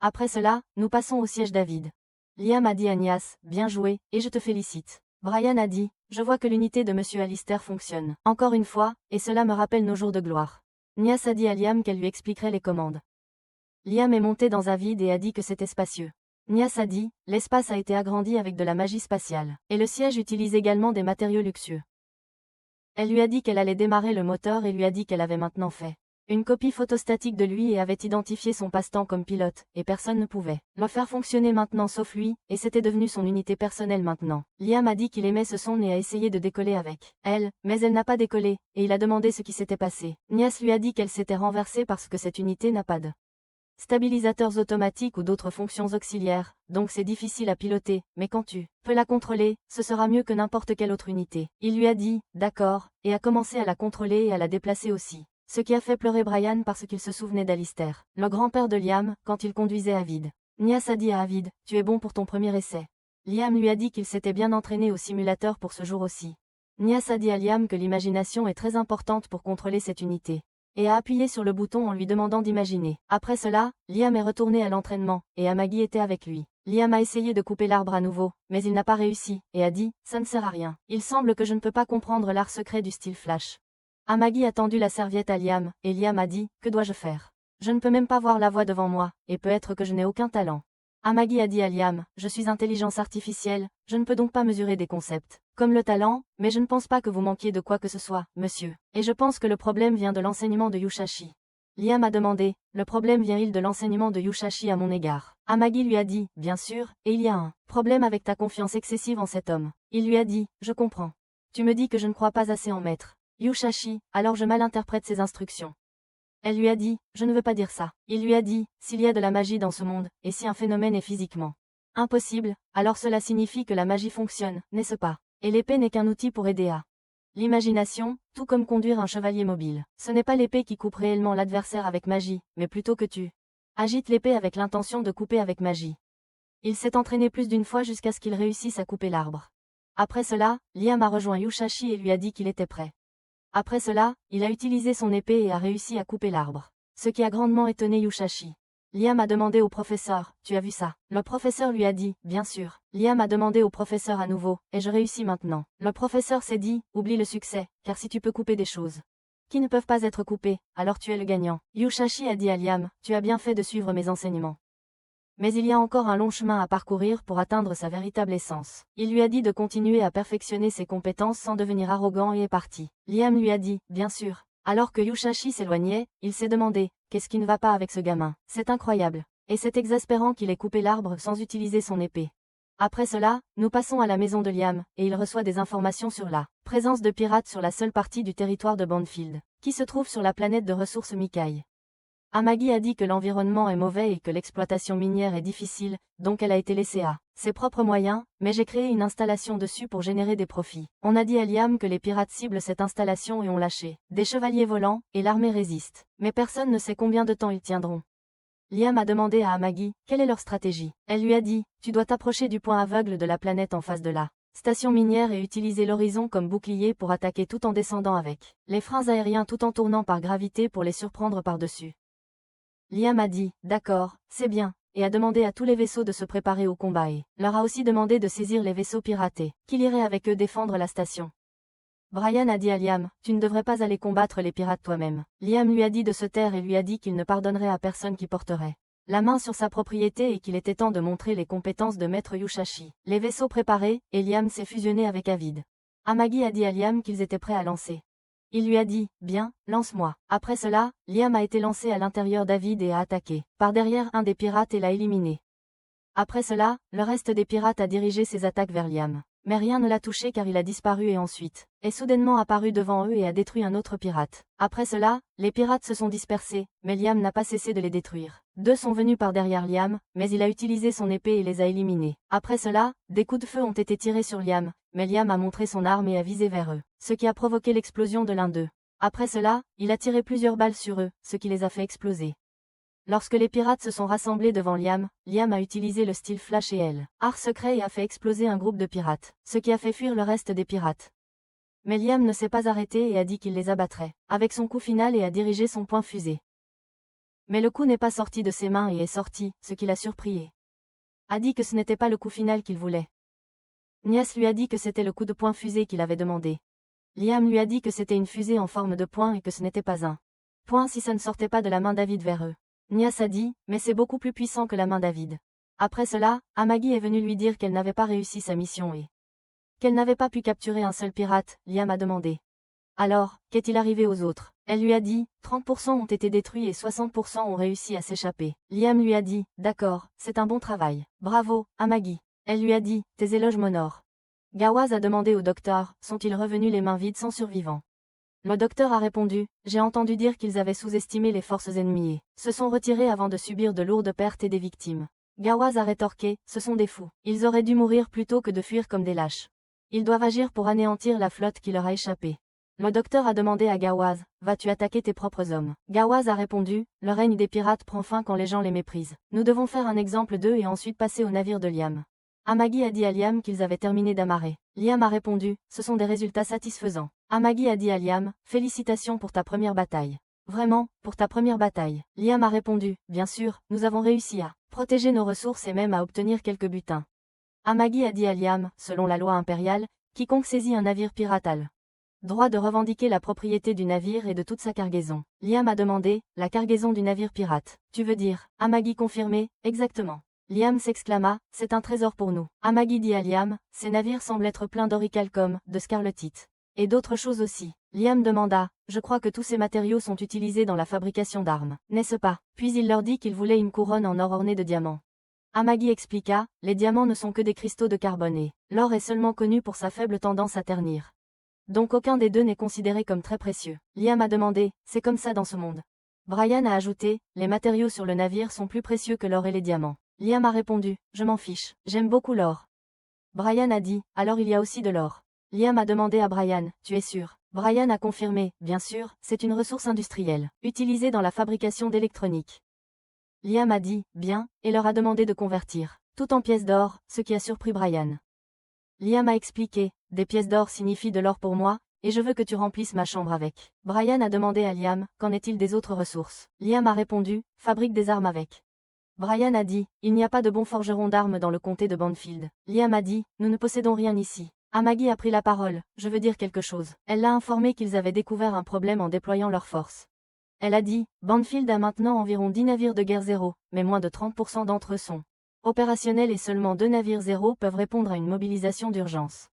Après cela, nous passons au siège David. Liam a dit à Nias, bien joué, et je te félicite. Brian a dit, je vois que l'unité de Monsieur Alistair fonctionne. Encore une fois, et cela me rappelle nos jours de gloire. Nias a dit à Liam qu'elle lui expliquerait les commandes. Liam est monté dans Avid et a dit que c'était spacieux. Nias a dit, l'espace a été agrandi avec de la magie spatiale, et le siège utilise également des matériaux luxueux. Elle lui a dit qu'elle allait démarrer le moteur et lui a dit qu'elle avait maintenant fait une copie photostatique de lui et avait identifié son passe-temps comme pilote, et personne ne pouvait le faire fonctionner maintenant sauf lui, et c'était devenu son unité personnelle maintenant. Liam a dit qu'il aimait ce son et a essayé de décoller avec elle, mais elle n'a pas décollé, et il a demandé ce qui s'était passé. Nias lui a dit qu'elle s'était renversée parce que cette unité n'a pas de stabilisateurs automatiques ou d'autres fonctions auxiliaires, donc c'est difficile à piloter, mais quand tu peux la contrôler, ce sera mieux que n'importe quelle autre unité. Il lui a dit, d'accord, et a commencé à la contrôler et à la déplacer aussi. Ce qui a fait pleurer Brian parce qu'il se souvenait d'Alistair, le grand-père de Liam, quand il conduisait Avid. Nias a dit à Avid, tu es bon pour ton premier essai. Liam lui a dit qu'il s'était bien entraîné au simulateur pour ce jour aussi. Nias a dit à Liam que l'imagination est très importante pour contrôler cette unité, et a appuyé sur le bouton en lui demandant d'imaginer. Après cela, Liam est retourné à l'entraînement, et Amagi était avec lui. Liam a essayé de couper l'arbre à nouveau, mais il n'a pas réussi, et a dit, ça ne sert à rien. Il semble que je ne peux pas comprendre l'art secret du style Flash. Amagi a tendu la serviette à Liam, et Liam a dit, que dois-je faire? Je ne peux même pas voir la voie devant moi, et peut-être que je n'ai aucun talent. Amagi a dit à Liam, je suis intelligence artificielle, je ne peux donc pas mesurer des concepts, comme le talent, mais je ne pense pas que vous manquiez de quoi que ce soit, monsieur. Et je pense que le problème vient de l'enseignement de Yushashi. Liam a demandé, le problème vient-il de l'enseignement de Yushashi à mon égard? Amagi lui a dit, bien sûr, et il y a un problème avec ta confiance excessive en cet homme. Il lui a dit, je comprends. Tu me dis que je ne crois pas assez en maître Yushashi, alors je malinterprète ses instructions. Elle lui a dit, je ne veux pas dire ça. Il lui a dit, s'il y a de la magie dans ce monde, et si un phénomène est physiquement impossible, alors cela signifie que la magie fonctionne, n'est-ce pas? Et l'épée n'est qu'un outil pour aider à l'imagination, tout comme conduire un chevalier mobile. Ce n'est pas l'épée qui coupe réellement l'adversaire avec magie, mais plutôt que tu agites l'épée avec l'intention de couper avec magie. Il s'est entraîné plus d'une fois jusqu'à ce qu'il réussisse à couper l'arbre. Après cela, Liam a rejoint Yushashi et lui a dit qu'il était prêt. Après cela, il a utilisé son épée et a réussi à couper l'arbre. Ce qui a grandement étonné Yushashi. Liam a demandé au professeur, tu as vu ça? Le professeur lui a dit, bien sûr. Liam a demandé au professeur à nouveau, et je réussis maintenant. Le professeur s'est dit, oublie le succès, car si tu peux couper des choses qui ne peuvent pas être coupées, alors tu es le gagnant. Yushashi a dit à Liam, tu as bien fait de suivre mes enseignements. Mais il y a encore un long chemin à parcourir pour atteindre sa véritable essence. Il lui a dit de continuer à perfectionner ses compétences sans devenir arrogant et est parti. Liam lui a dit, bien sûr. Alors que Yushashi s'éloignait, il s'est demandé, qu'est-ce qui ne va pas avec ce gamin? C'est incroyable. Et c'est exaspérant qu'il ait coupé l'arbre sans utiliser son épée. Après cela, nous passons à la maison de Liam, et il reçoit des informations sur la présence de pirates sur la seule partie du territoire de Banfield, qui se trouve sur la planète de ressources Mikai. Amagi a dit que l'environnement est mauvais et que l'exploitation minière est difficile, donc elle a été laissée à ses propres moyens, mais j'ai créé une installation dessus pour générer des profits. On a dit à Liam que les pirates ciblent cette installation et ont lâché des chevaliers volants, et l'armée résiste. Mais personne ne sait combien de temps ils tiendront. Liam a demandé à Amagi, quelle est leur stratégie? Elle lui a dit, tu dois t'approcher du point aveugle de la planète en face de la station minière et utiliser l'horizon comme bouclier pour attaquer tout en descendant avec les freins aériens tout en tournant par gravité pour les surprendre par-dessus. Liam a dit, d'accord, c'est bien, et a demandé à tous les vaisseaux de se préparer au combat et leur a aussi demandé de saisir les vaisseaux piratés, qu'il irait avec eux défendre la station. Brian a dit à Liam, tu ne devrais pas aller combattre les pirates toi-même. Liam lui a dit de se taire et lui a dit qu'il ne pardonnerait à personne qui porterait la main sur sa propriété et qu'il était temps de montrer les compétences de maître Yushashi. Les vaisseaux préparés, et Liam s'est fusionné avec Avid. Amagi a dit à Liam qu'ils étaient prêts à lancer. Il lui a dit, bien, lance-moi. Après cela, Liam a été lancé à l'intérieur d'Avid et a attaqué par derrière un des pirates et l'a éliminé. Après cela, le reste des pirates a dirigé ses attaques vers Liam. Mais rien ne l'a touché car il a disparu et ensuite est soudainement apparu devant eux et a détruit un autre pirate. Après cela, les pirates se sont dispersés, mais Liam n'a pas cessé de les détruire. Deux sont venus par derrière Liam, mais il a utilisé son épée et les a éliminés. Après cela, des coups de feu ont été tirés sur Liam, mais Liam a montré son arme et a visé vers eux, ce qui a provoqué l'explosion de l'un d'eux. Après cela, il a tiré plusieurs balles sur eux, ce qui les a fait exploser. Lorsque les pirates se sont rassemblés devant Liam, Liam a utilisé le style Flash et L. Art secret et a fait exploser un groupe de pirates, ce qui a fait fuir le reste des pirates. Mais Liam ne s'est pas arrêté et a dit qu'il les abattrait, avec son coup final et a dirigé son point fusée. Mais le coup n'est pas sorti de ses mains et est sorti, ce qui l'a surpris et a dit que ce n'était pas le coup final qu'il voulait. Nias lui a dit que c'était le coup de poing fusée qu'il avait demandé. Liam lui a dit que c'était une fusée en forme de poing et que ce n'était pas un point si ça ne sortait pas de la main d'Avid vers eux. Nias a dit, mais c'est beaucoup plus puissant que la main d'Avid. Après cela, Amagi est venu lui dire qu'elle n'avait pas réussi sa mission et qu'elle n'avait pas pu capturer un seul pirate. Liam a demandé. Alors, qu'est-il arrivé aux autres? Elle lui a dit, 30% ont été détruits et 60% ont réussi à s'échapper. Liam lui a dit, d'accord, c'est un bon travail. Bravo, Amagi. Elle lui a dit, tes éloges m'honorent. Gawaz a demandé au docteur, sont-ils revenus les mains vides sans survivants? Le docteur a répondu, j'ai entendu dire qu'ils avaient sous-estimé les forces ennemies et se sont retirés avant de subir de lourdes pertes et des victimes. Gawaz a rétorqué, ce sont des fous. Ils auraient dû mourir plutôt que de fuir comme des lâches. Ils doivent agir pour anéantir la flotte qui leur a échappé. Le docteur a demandé à Gawaz, vas-tu attaquer tes propres hommes? Gawaz a répondu, le règne des pirates prend fin quand les gens les méprisent. Nous devons faire un exemple d'eux et ensuite passer au navire de Liam. Amagi a dit à Liam qu'ils avaient terminé d'amarrer. Liam a répondu, ce sont des résultats satisfaisants. Amagi a dit à Liam, félicitations pour ta première bataille. Vraiment, pour ta première bataille. Liam a répondu, bien sûr, nous avons réussi à protéger nos ressources et même à obtenir quelques butins. Amagi a dit à Liam, selon la loi impériale, quiconque saisit un navire piratal Droit de revendiquer la propriété du navire et de toute sa cargaison. Liam a demandé, la cargaison du navire pirate. Tu veux dire, Amagi confirmé, exactement. Liam s'exclama, c'est un trésor pour nous. Amagi dit à Liam, ces navires semblent être pleins d'orichalcum, de scarletite. Et d'autres choses aussi. Liam demanda, je crois que tous ces matériaux sont utilisés dans la fabrication d'armes, n'est-ce pas? Puis il leur dit qu'il voulait une couronne en or ornée de diamants. Amagi expliqua, les diamants ne sont que des cristaux de carbone et l'or est seulement connu pour sa faible tendance à ternir. Donc aucun des deux n'est considéré comme très précieux. Liam a demandé, c'est comme ça dans ce monde. Brian a ajouté, les matériaux sur le navire sont plus précieux que l'or et les diamants. Liam a répondu, je m'en fiche, j'aime beaucoup l'or. Brian a dit, alors il y a aussi de l'or. Liam a demandé à Brian, tu es sûr? Brian a confirmé, bien sûr, c'est une ressource industrielle, utilisée dans la fabrication d'électronique. Liam a dit, bien, et leur a demandé de convertir, tout en pièces d'or, ce qui a surpris Brian. Liam a expliqué, des pièces d'or signifient de l'or pour moi, et je veux que tu remplisses ma chambre avec. Brian a demandé à Liam, qu'en est-il des autres ressources? Liam a répondu, fabrique des armes avec. Brian a dit, il n'y a pas de bons forgerons d'armes dans le comté de Banfield. Liam a dit, nous ne possédons rien ici. Amagi a pris la parole, je veux dire quelque chose. Elle l'a informé qu'ils avaient découvert un problème en déployant leurs forces. Elle a dit, Banfield a maintenant environ 10 navires de guerre zéro, mais moins de 30% d'entre eux sont opérationnels et seulement 2 navires zéro peuvent répondre à une mobilisation d'urgence.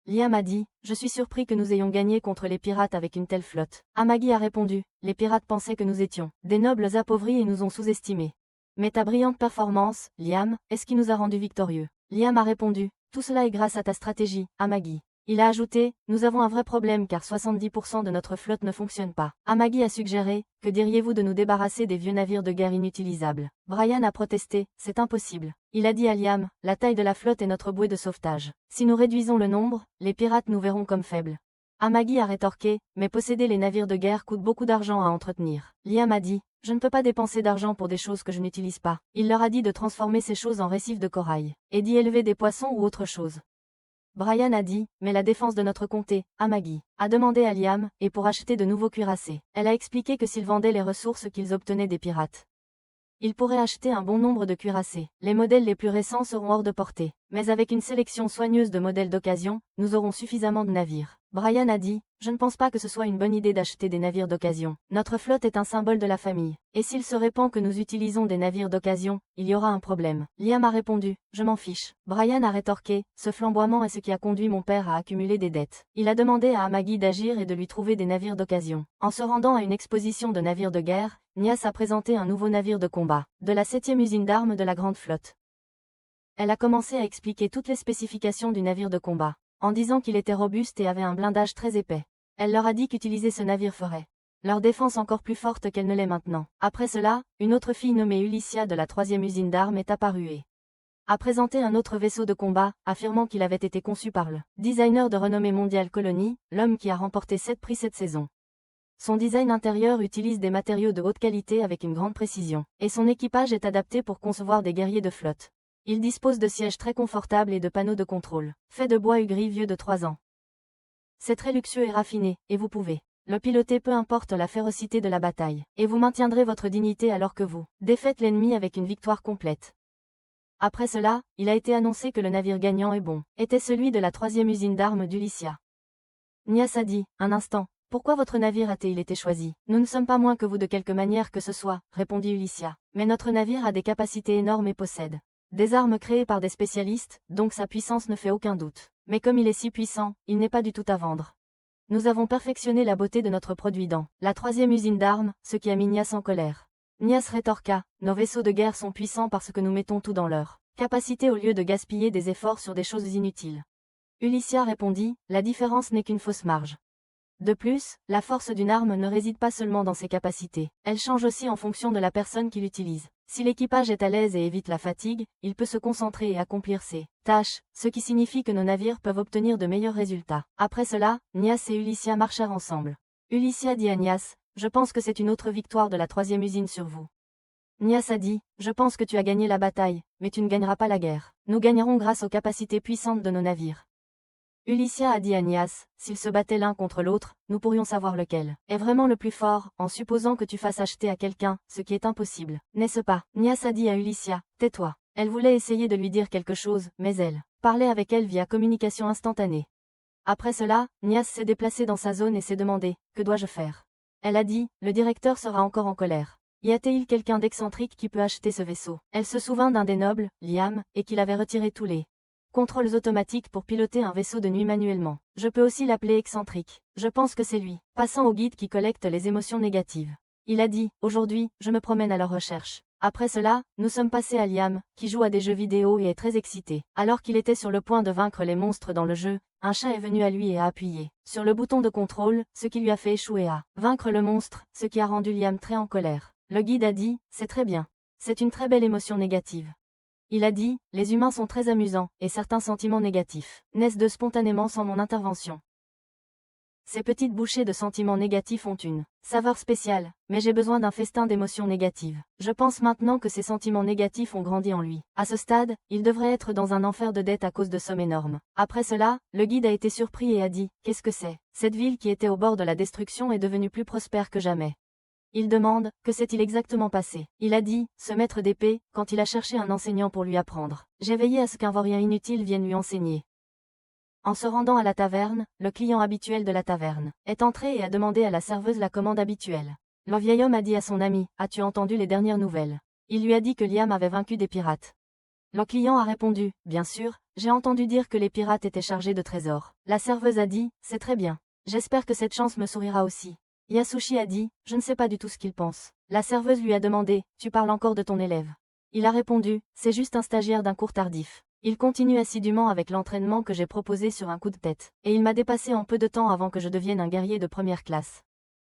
Liam a dit, je suis surpris que nous ayons gagné contre les pirates avec une telle flotte. Amagi a répondu, les pirates pensaient que nous étions des nobles appauvris et nous ont sous-estimés. Mais ta brillante performance, Liam, est ce qui nous a rendus victorieux. Liam a répondu, tout cela est grâce à ta stratégie, Amagi. Il a ajouté, nous avons un vrai problème car 70% de notre flotte ne fonctionne pas. Amagi a suggéré, que diriez-vous de nous débarrasser des vieux navires de guerre inutilisables? Brian a protesté, c'est impossible. Il a dit à Liam, la taille de la flotte est notre bouée de sauvetage. Si nous réduisons le nombre, les pirates nous verront comme faibles. Amagi a rétorqué, mais posséder les navires de guerre coûte beaucoup d'argent à entretenir. Liam a dit, je ne peux pas dépenser d'argent pour des choses que je n'utilise pas. Il leur a dit de transformer ces choses en récifs de corail, et d'y élever des poissons ou autre chose. Brian a dit, mais la défense de notre comté, Amagi, a demandé à Liam, et pour acheter de nouveaux cuirassés. Elle a expliqué que s'ils vendaient les ressources qu'ils obtenaient des pirates, ils pourraient acheter un bon nombre de cuirassés. Les modèles les plus récents seront hors de portée. Mais avec une sélection soigneuse de modèles d'occasion, nous aurons suffisamment de navires. Brian a dit, je ne pense pas que ce soit une bonne idée d'acheter des navires d'occasion. Notre flotte est un symbole de la famille. Et s'il se répand que nous utilisons des navires d'occasion, il y aura un problème. Liam a répondu, je m'en fiche. Brian a rétorqué, ce flamboiement est ce qui a conduit mon père à accumuler des dettes. Il a demandé à Amagi d'agir et de lui trouver des navires d'occasion. En se rendant à une exposition de navires de guerre, Nias a présenté un nouveau navire de combat, de la 7e usine d'armes de la Grande Flotte. Elle a commencé à expliquer toutes les spécifications du navire de combat, en disant qu'il était robuste et avait un blindage très épais. Elle leur a dit qu'utiliser ce navire ferait leur défense encore plus forte qu'elle ne l'est maintenant. Après cela, une autre fille nommée Ulycia de la 3e usine d'armes est apparue et a présenté un autre vaisseau de combat, affirmant qu'il avait été conçu par le designer de renommée mondiale Colony, l'homme qui a remporté 7 prix cette saison. Son design intérieur utilise des matériaux de haute qualité avec une grande précision, et son équipage est adapté pour concevoir des guerriers de flotte. Il dispose de sièges très confortables et de panneaux de contrôle, faits de bois ugri vieux de 3 ans. C'est très luxueux et raffiné, et vous pouvez le piloter peu importe la férocité de la bataille, et vous maintiendrez votre dignité alors que vous défaites l'ennemi avec une victoire complète. Après cela, il a été annoncé que le navire gagnant et bon était celui de la 3e usine d'armes d'Ulycia. Nias a dit, un instant, pourquoi votre navire a-t-il été choisi? Nous ne sommes pas moins que vous de quelque manière que ce soit, répondit Ulycia. Mais notre navire a des capacités énormes et possède des armes créées par des spécialistes, donc sa puissance ne fait aucun doute. Mais comme il est si puissant, il n'est pas du tout à vendre. Nous avons perfectionné la beauté de notre produit dans la 3e usine d'armes, ce qui a mis Nias en colère. Nias rétorqua, nos vaisseaux de guerre sont puissants parce que nous mettons tout dans leur capacité au lieu de gaspiller des efforts sur des choses inutiles. Ulycia répondit, la différence n'est qu'une fausse marge. De plus, la force d'une arme ne réside pas seulement dans ses capacités, elle change aussi en fonction de la personne qui l'utilise. Si l'équipage est à l'aise et évite la fatigue, il peut se concentrer et accomplir ses tâches, ce qui signifie que nos navires peuvent obtenir de meilleurs résultats. Après cela, Nias et Ulycia marchèrent ensemble. Ulycia dit à Nias, je pense que c'est une autre victoire de la 3e usine sur vous. Nias a dit, je pense que tu as gagné la bataille, mais tu ne gagneras pas la guerre. Nous gagnerons grâce aux capacités puissantes de nos navires. Ulycia a dit à Nias, s'ils se battaient l'un contre l'autre, nous pourrions savoir lequel est vraiment le plus fort, en supposant que tu fasses acheter à quelqu'un, ce qui est impossible, n'est-ce pas? Nias a dit à Ulycia, tais-toi. Elle voulait essayer de lui dire quelque chose, mais elle parlait avec elle via communication instantanée. Après cela, Nias s'est déplacée dans sa zone et s'est demandé, que dois-je faire? Elle a dit, le directeur sera encore en colère. Y a-t-il quelqu'un d'excentrique qui peut acheter ce vaisseau? Elle se souvint d'un des nobles, Liam, et qu'il avait retiré tous les contrôles automatiques pour piloter un vaisseau de nuit manuellement. Je peux aussi l'appeler excentrique. Je pense que c'est lui. Passant au guide qui collecte les émotions négatives. Il a dit, aujourd'hui, je me promène à leur recherche. Après cela, nous sommes passés à Liam, qui joue à des jeux vidéo et est très excité. Alors qu'il était sur le point de vaincre les monstres dans le jeu, un chat est venu à lui et a appuyé sur le bouton de contrôle, ce qui lui a fait échouer à vaincre le monstre, ce qui a rendu Liam très en colère. Le guide a dit, c'est très bien. C'est une très belle émotion négative. Il a dit, les humains sont très amusants, et certains sentiments négatifs naissent de spontanément sans mon intervention. Ces petites bouchées de sentiments négatifs ont une saveur spéciale, mais j'ai besoin d'un festin d'émotions négatives. Je pense maintenant que ces sentiments négatifs ont grandi en lui. À ce stade, il devrait être dans un enfer de dettes à cause de sommes énormes. Après cela, le guide a été surpris et a dit, qu'est-ce que c'est? Cette ville qui était au bord de la destruction est devenue plus prospère que jamais. Il demande, que s'est-il exactement passé? Il a dit, ce maître d'épée, quand il a cherché un enseignant pour lui apprendre. J'ai veillé à ce qu'un vaurien inutile vienne lui enseigner. En se rendant à la taverne, le client habituel de la taverne est entré et a demandé à la serveuse la commande habituelle. Le vieil homme a dit à son ami, as-tu entendu les dernières nouvelles? Il lui a dit que Liam avait vaincu des pirates. Le client a répondu, bien sûr, j'ai entendu dire que les pirates étaient chargés de trésors. La serveuse a dit, c'est très bien. J'espère que cette chance me sourira aussi. Yasushi a dit, je ne sais pas du tout ce qu'il pense. La serveuse lui a demandé, tu parles encore de ton élève? Il a répondu, c'est juste un stagiaire d'un cours tardif. Il continue assidûment avec l'entraînement que j'ai proposé sur un coup de tête, et il m'a dépassé en peu de temps avant que je devienne un guerrier de première classe.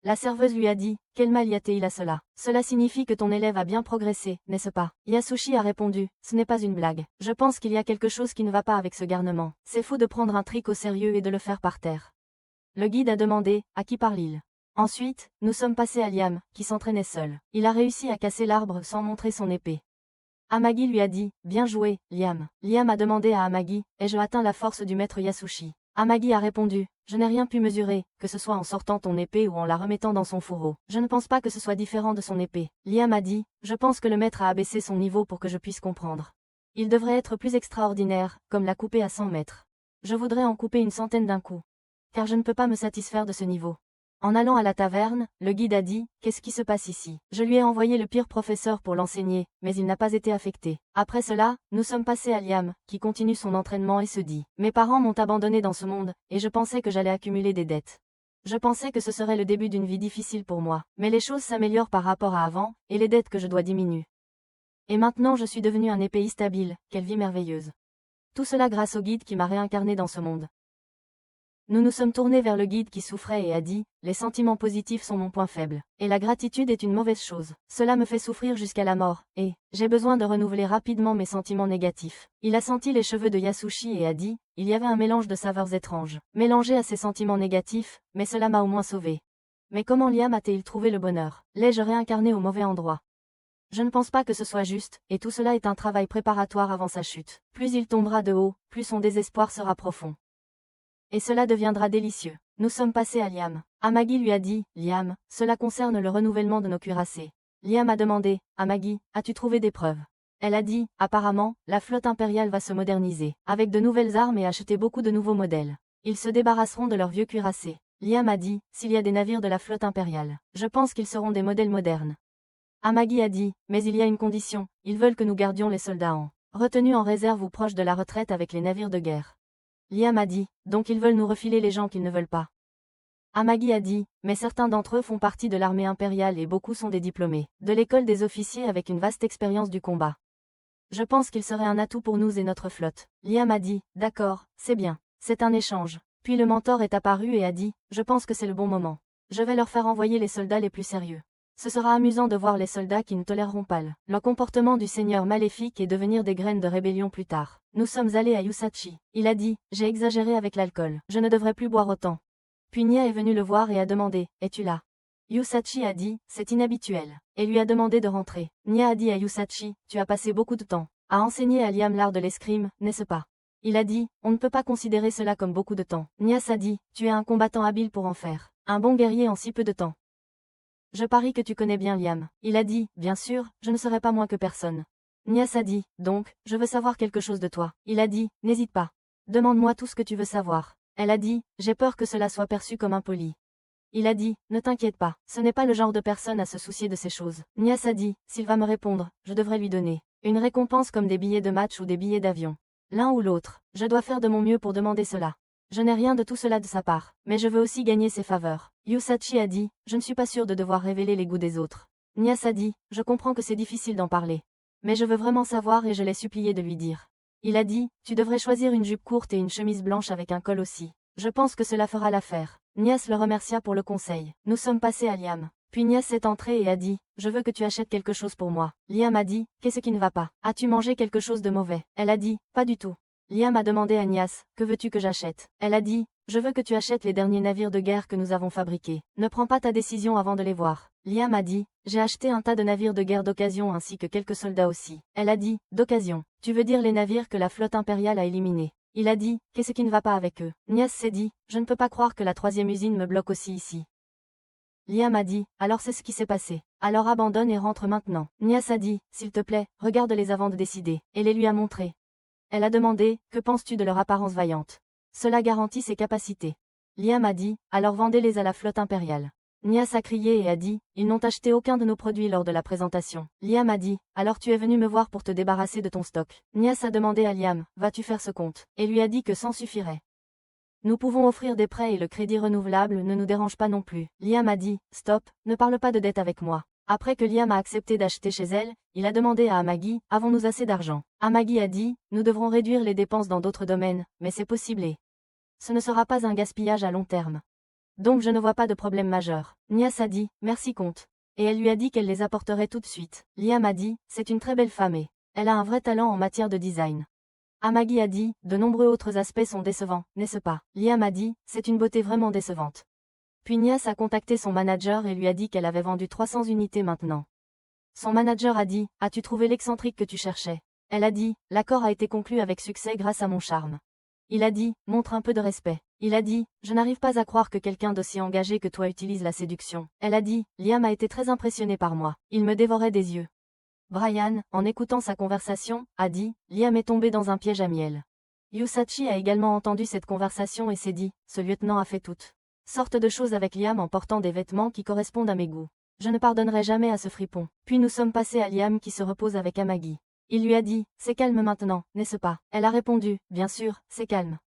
La serveuse lui a dit, quel mal y a-t-il à cela? Cela signifie que ton élève a bien progressé, n'est-ce pas? Yasushi a répondu, ce n'est pas une blague. Je pense qu'il y a quelque chose qui ne va pas avec ce garnement. C'est fou de prendre un trick au sérieux et de le faire par terre. Le guide a demandé, à qui parle-t-il? Ensuite, nous sommes passés à Liam, qui s'entraînait seul. Il a réussi à casser l'arbre sans montrer son épée. Amagi lui a dit, bien joué, Liam. Liam a demandé à Amagi, ai-je atteint la force du maître Yasushi? Amagi a répondu, je n'ai rien pu mesurer, que ce soit en sortant ton épée ou en la remettant dans son fourreau. Je ne pense pas que ce soit différent de son épée. Liam a dit, je pense que le maître a abaissé son niveau pour que je puisse comprendre. Il devrait être plus extraordinaire, comme la couper à 100 mètres. Je voudrais en couper une centaine d'un coup. Car je ne peux pas me satisfaire de ce niveau. En allant à la taverne, le guide a dit, qu'est-ce qui se passe ici? Je lui ai envoyé le pire professeur pour l'enseigner, mais il n'a pas été affecté. Après cela, nous sommes passés à Liam, qui continue son entraînement et se dit, mes parents m'ont abandonné dans ce monde, et je pensais que j'allais accumuler des dettes. Je pensais que ce serait le début d'une vie difficile pour moi, mais les choses s'améliorent par rapport à avant, et les dettes que je dois diminuent. Et maintenant je suis devenu un épée stable, quelle vie merveilleuse. Tout cela grâce au guide qui m'a réincarné dans ce monde. Nous nous sommes tournés vers le guide qui souffrait et a dit, les sentiments positifs sont mon point faible, et la gratitude est une mauvaise chose. Cela me fait souffrir jusqu'à la mort, et j'ai besoin de renouveler rapidement mes sentiments négatifs. Il a senti les cheveux de Yasushi et a dit, il y avait un mélange de saveurs étranges, mélangé à ses sentiments négatifs, mais cela m'a au moins sauvé. Mais comment Liam a-t-il trouvé le bonheur? L'ai-je réincarné au mauvais endroit? Je ne pense pas que ce soit juste, et tout cela est un travail préparatoire avant sa chute. Plus il tombera de haut, plus son désespoir sera profond. Et cela deviendra délicieux. Nous sommes passés à Liam. Amagi lui a dit, Liam, cela concerne le renouvellement de nos cuirassés. Liam a demandé, Amagi, as-tu trouvé des preuves? Elle a dit, apparemment, la flotte impériale va se moderniser, avec de nouvelles armes et acheter beaucoup de nouveaux modèles. Ils se débarrasseront de leurs vieux cuirassés. Liam a dit, s'il y a des navires de la flotte impériale, je pense qu'ils seront des modèles modernes. Amagi a dit, mais il y a une condition, ils veulent que nous gardions les soldats en retenue en réserve ou proche de la retraite avec les navires de guerre. Liam a dit, donc ils veulent nous refiler les gens qu'ils ne veulent pas. Amagi a dit, mais certains d'entre eux font partie de l'armée impériale et beaucoup sont des diplômés de l'école des officiers avec une vaste expérience du combat. Je pense qu'il serait un atout pour nous et notre flotte. Liam a dit, d'accord, c'est bien. C'est un échange. Puis le mentor est apparu et a dit, je pense que c'est le bon moment. Je vais leur faire envoyer les soldats les plus sérieux. Ce sera amusant de voir les soldats qui ne toléreront pas le comportement du seigneur maléfique et devenir des graines de rébellion plus tard. Nous sommes allés à Yusachi. Il a dit, j'ai exagéré avec l'alcool. Je ne devrais plus boire autant. Puis Nia est venu le voir et a demandé, es-tu là? Yusachi a dit, c'est inhabituel, et lui a demandé de rentrer. Nia a dit à Yusachi, tu as passé beaucoup de temps à enseigner à Liam l'art de l'escrime, n'est-ce pas? Il a dit, on ne peut pas considérer cela comme beaucoup de temps. Nias a dit, tu es un combattant habile pour en faire un bon guerrier en si peu de temps. Je parie que tu connais bien Liam. Il a dit, bien sûr, je ne serai pas moins que personne. Nias a dit, donc, je veux savoir quelque chose de toi. Il a dit, n'hésite pas. Demande-moi tout ce que tu veux savoir. Elle a dit, j'ai peur que cela soit perçu comme impoli. Il a dit, ne t'inquiète pas, ce n'est pas le genre de personne à se soucier de ces choses. Nias a dit, s'il va me répondre, je devrais lui donner une récompense comme des billets de match ou des billets d'avion. L'un ou l'autre, je dois faire de mon mieux pour demander cela. Je n'ai rien de tout cela de sa part, mais je veux aussi gagner ses faveurs. Yusachi a dit, je ne suis pas sûr de devoir révéler les goûts des autres. Nias a dit, je comprends que c'est difficile d'en parler. Mais je veux vraiment savoir et je l'ai supplié de lui dire. Il a dit, tu devrais choisir une jupe courte et une chemise blanche avec un col aussi. Je pense que cela fera l'affaire. Nias le remercia pour le conseil. Nous sommes passés à Liam. Puis Nias est entré et a dit, je veux que tu achètes quelque chose pour moi. Liam a dit, qu'est-ce qui ne va pas? As-tu mangé quelque chose de mauvais? Elle a dit, pas du tout. Liam a demandé à Nias, que veux-tu que j'achète? Elle a dit, je veux que tu achètes les derniers navires de guerre que nous avons fabriqués. Ne prends pas ta décision avant de les voir. Liam a dit, j'ai acheté un tas de navires de guerre d'occasion ainsi que quelques soldats aussi. Elle a dit, d'occasion. Tu veux dire les navires que la flotte impériale a éliminés? Il a dit, qu'est-ce qui ne va pas avec eux? Nias s'est dit, je ne peux pas croire que la troisième usine me bloque aussi ici. Liam a dit, alors c'est ce qui s'est passé. Alors abandonne et rentre maintenant. Nias a dit, s'il te plaît, regarde-les avant de décider. Et les lui a montrés. Elle a demandé, que penses-tu de leur apparence vaillante? Cela garantit ses capacités. Liam a dit, alors vendez-les à la flotte impériale. Nias a crié et a dit, ils n'ont acheté aucun de nos produits lors de la présentation. Liam a dit, alors tu es venu me voir pour te débarrasser de ton stock. Nias a demandé à Liam, vas-tu faire ce compte? Et lui a dit que ça suffirait. Nous pouvons offrir des prêts et le crédit renouvelable ne nous dérange pas non plus. Liam a dit, stop, ne parle pas de dette avec moi. Après que Liam a accepté d'acheter chez elle, il a demandé à Amagi, avons-nous assez d'argent? Amagi a dit, nous devrons réduire les dépenses dans d'autres domaines, mais c'est possible et ce ne sera pas un gaspillage à long terme. Donc je ne vois pas de problème majeur. Nias a dit, merci comte. Et elle lui a dit qu'elle les apporterait tout de suite. Liam a dit, c'est une très belle femme et elle a un vrai talent en matière de design. Amagi a dit, de nombreux autres aspects sont décevants, n'est-ce pas? Liam a dit, c'est une beauté vraiment décevante. Puis Nias a contacté son manager et lui a dit qu'elle avait vendu 300 unités maintenant. Son manager a dit, as-tu trouvé l'excentrique que tu cherchais? Elle a dit, l'accord a été conclu avec succès grâce à mon charme. Il a dit, montre un peu de respect. Il a dit, je n'arrive pas à croire que quelqu'un d'aussi engagé que toi utilise la séduction. Elle a dit, Liam a été très impressionné par moi. Il me dévorait des yeux. Brian, en écoutant sa conversation, a dit, Liam est tombé dans un piège à miel. Yusachi a également entendu cette conversation et s'est dit, ce lieutenant a fait toutes sortes de choses avec Liam en portant des vêtements qui correspondent à mes goûts. Je ne pardonnerai jamais à ce fripon. Puis nous sommes passés à Liam qui se repose avec Amagi. Il lui a dit, c'est calme maintenant, n'est-ce pas? Elle a répondu, bien sûr, c'est calme.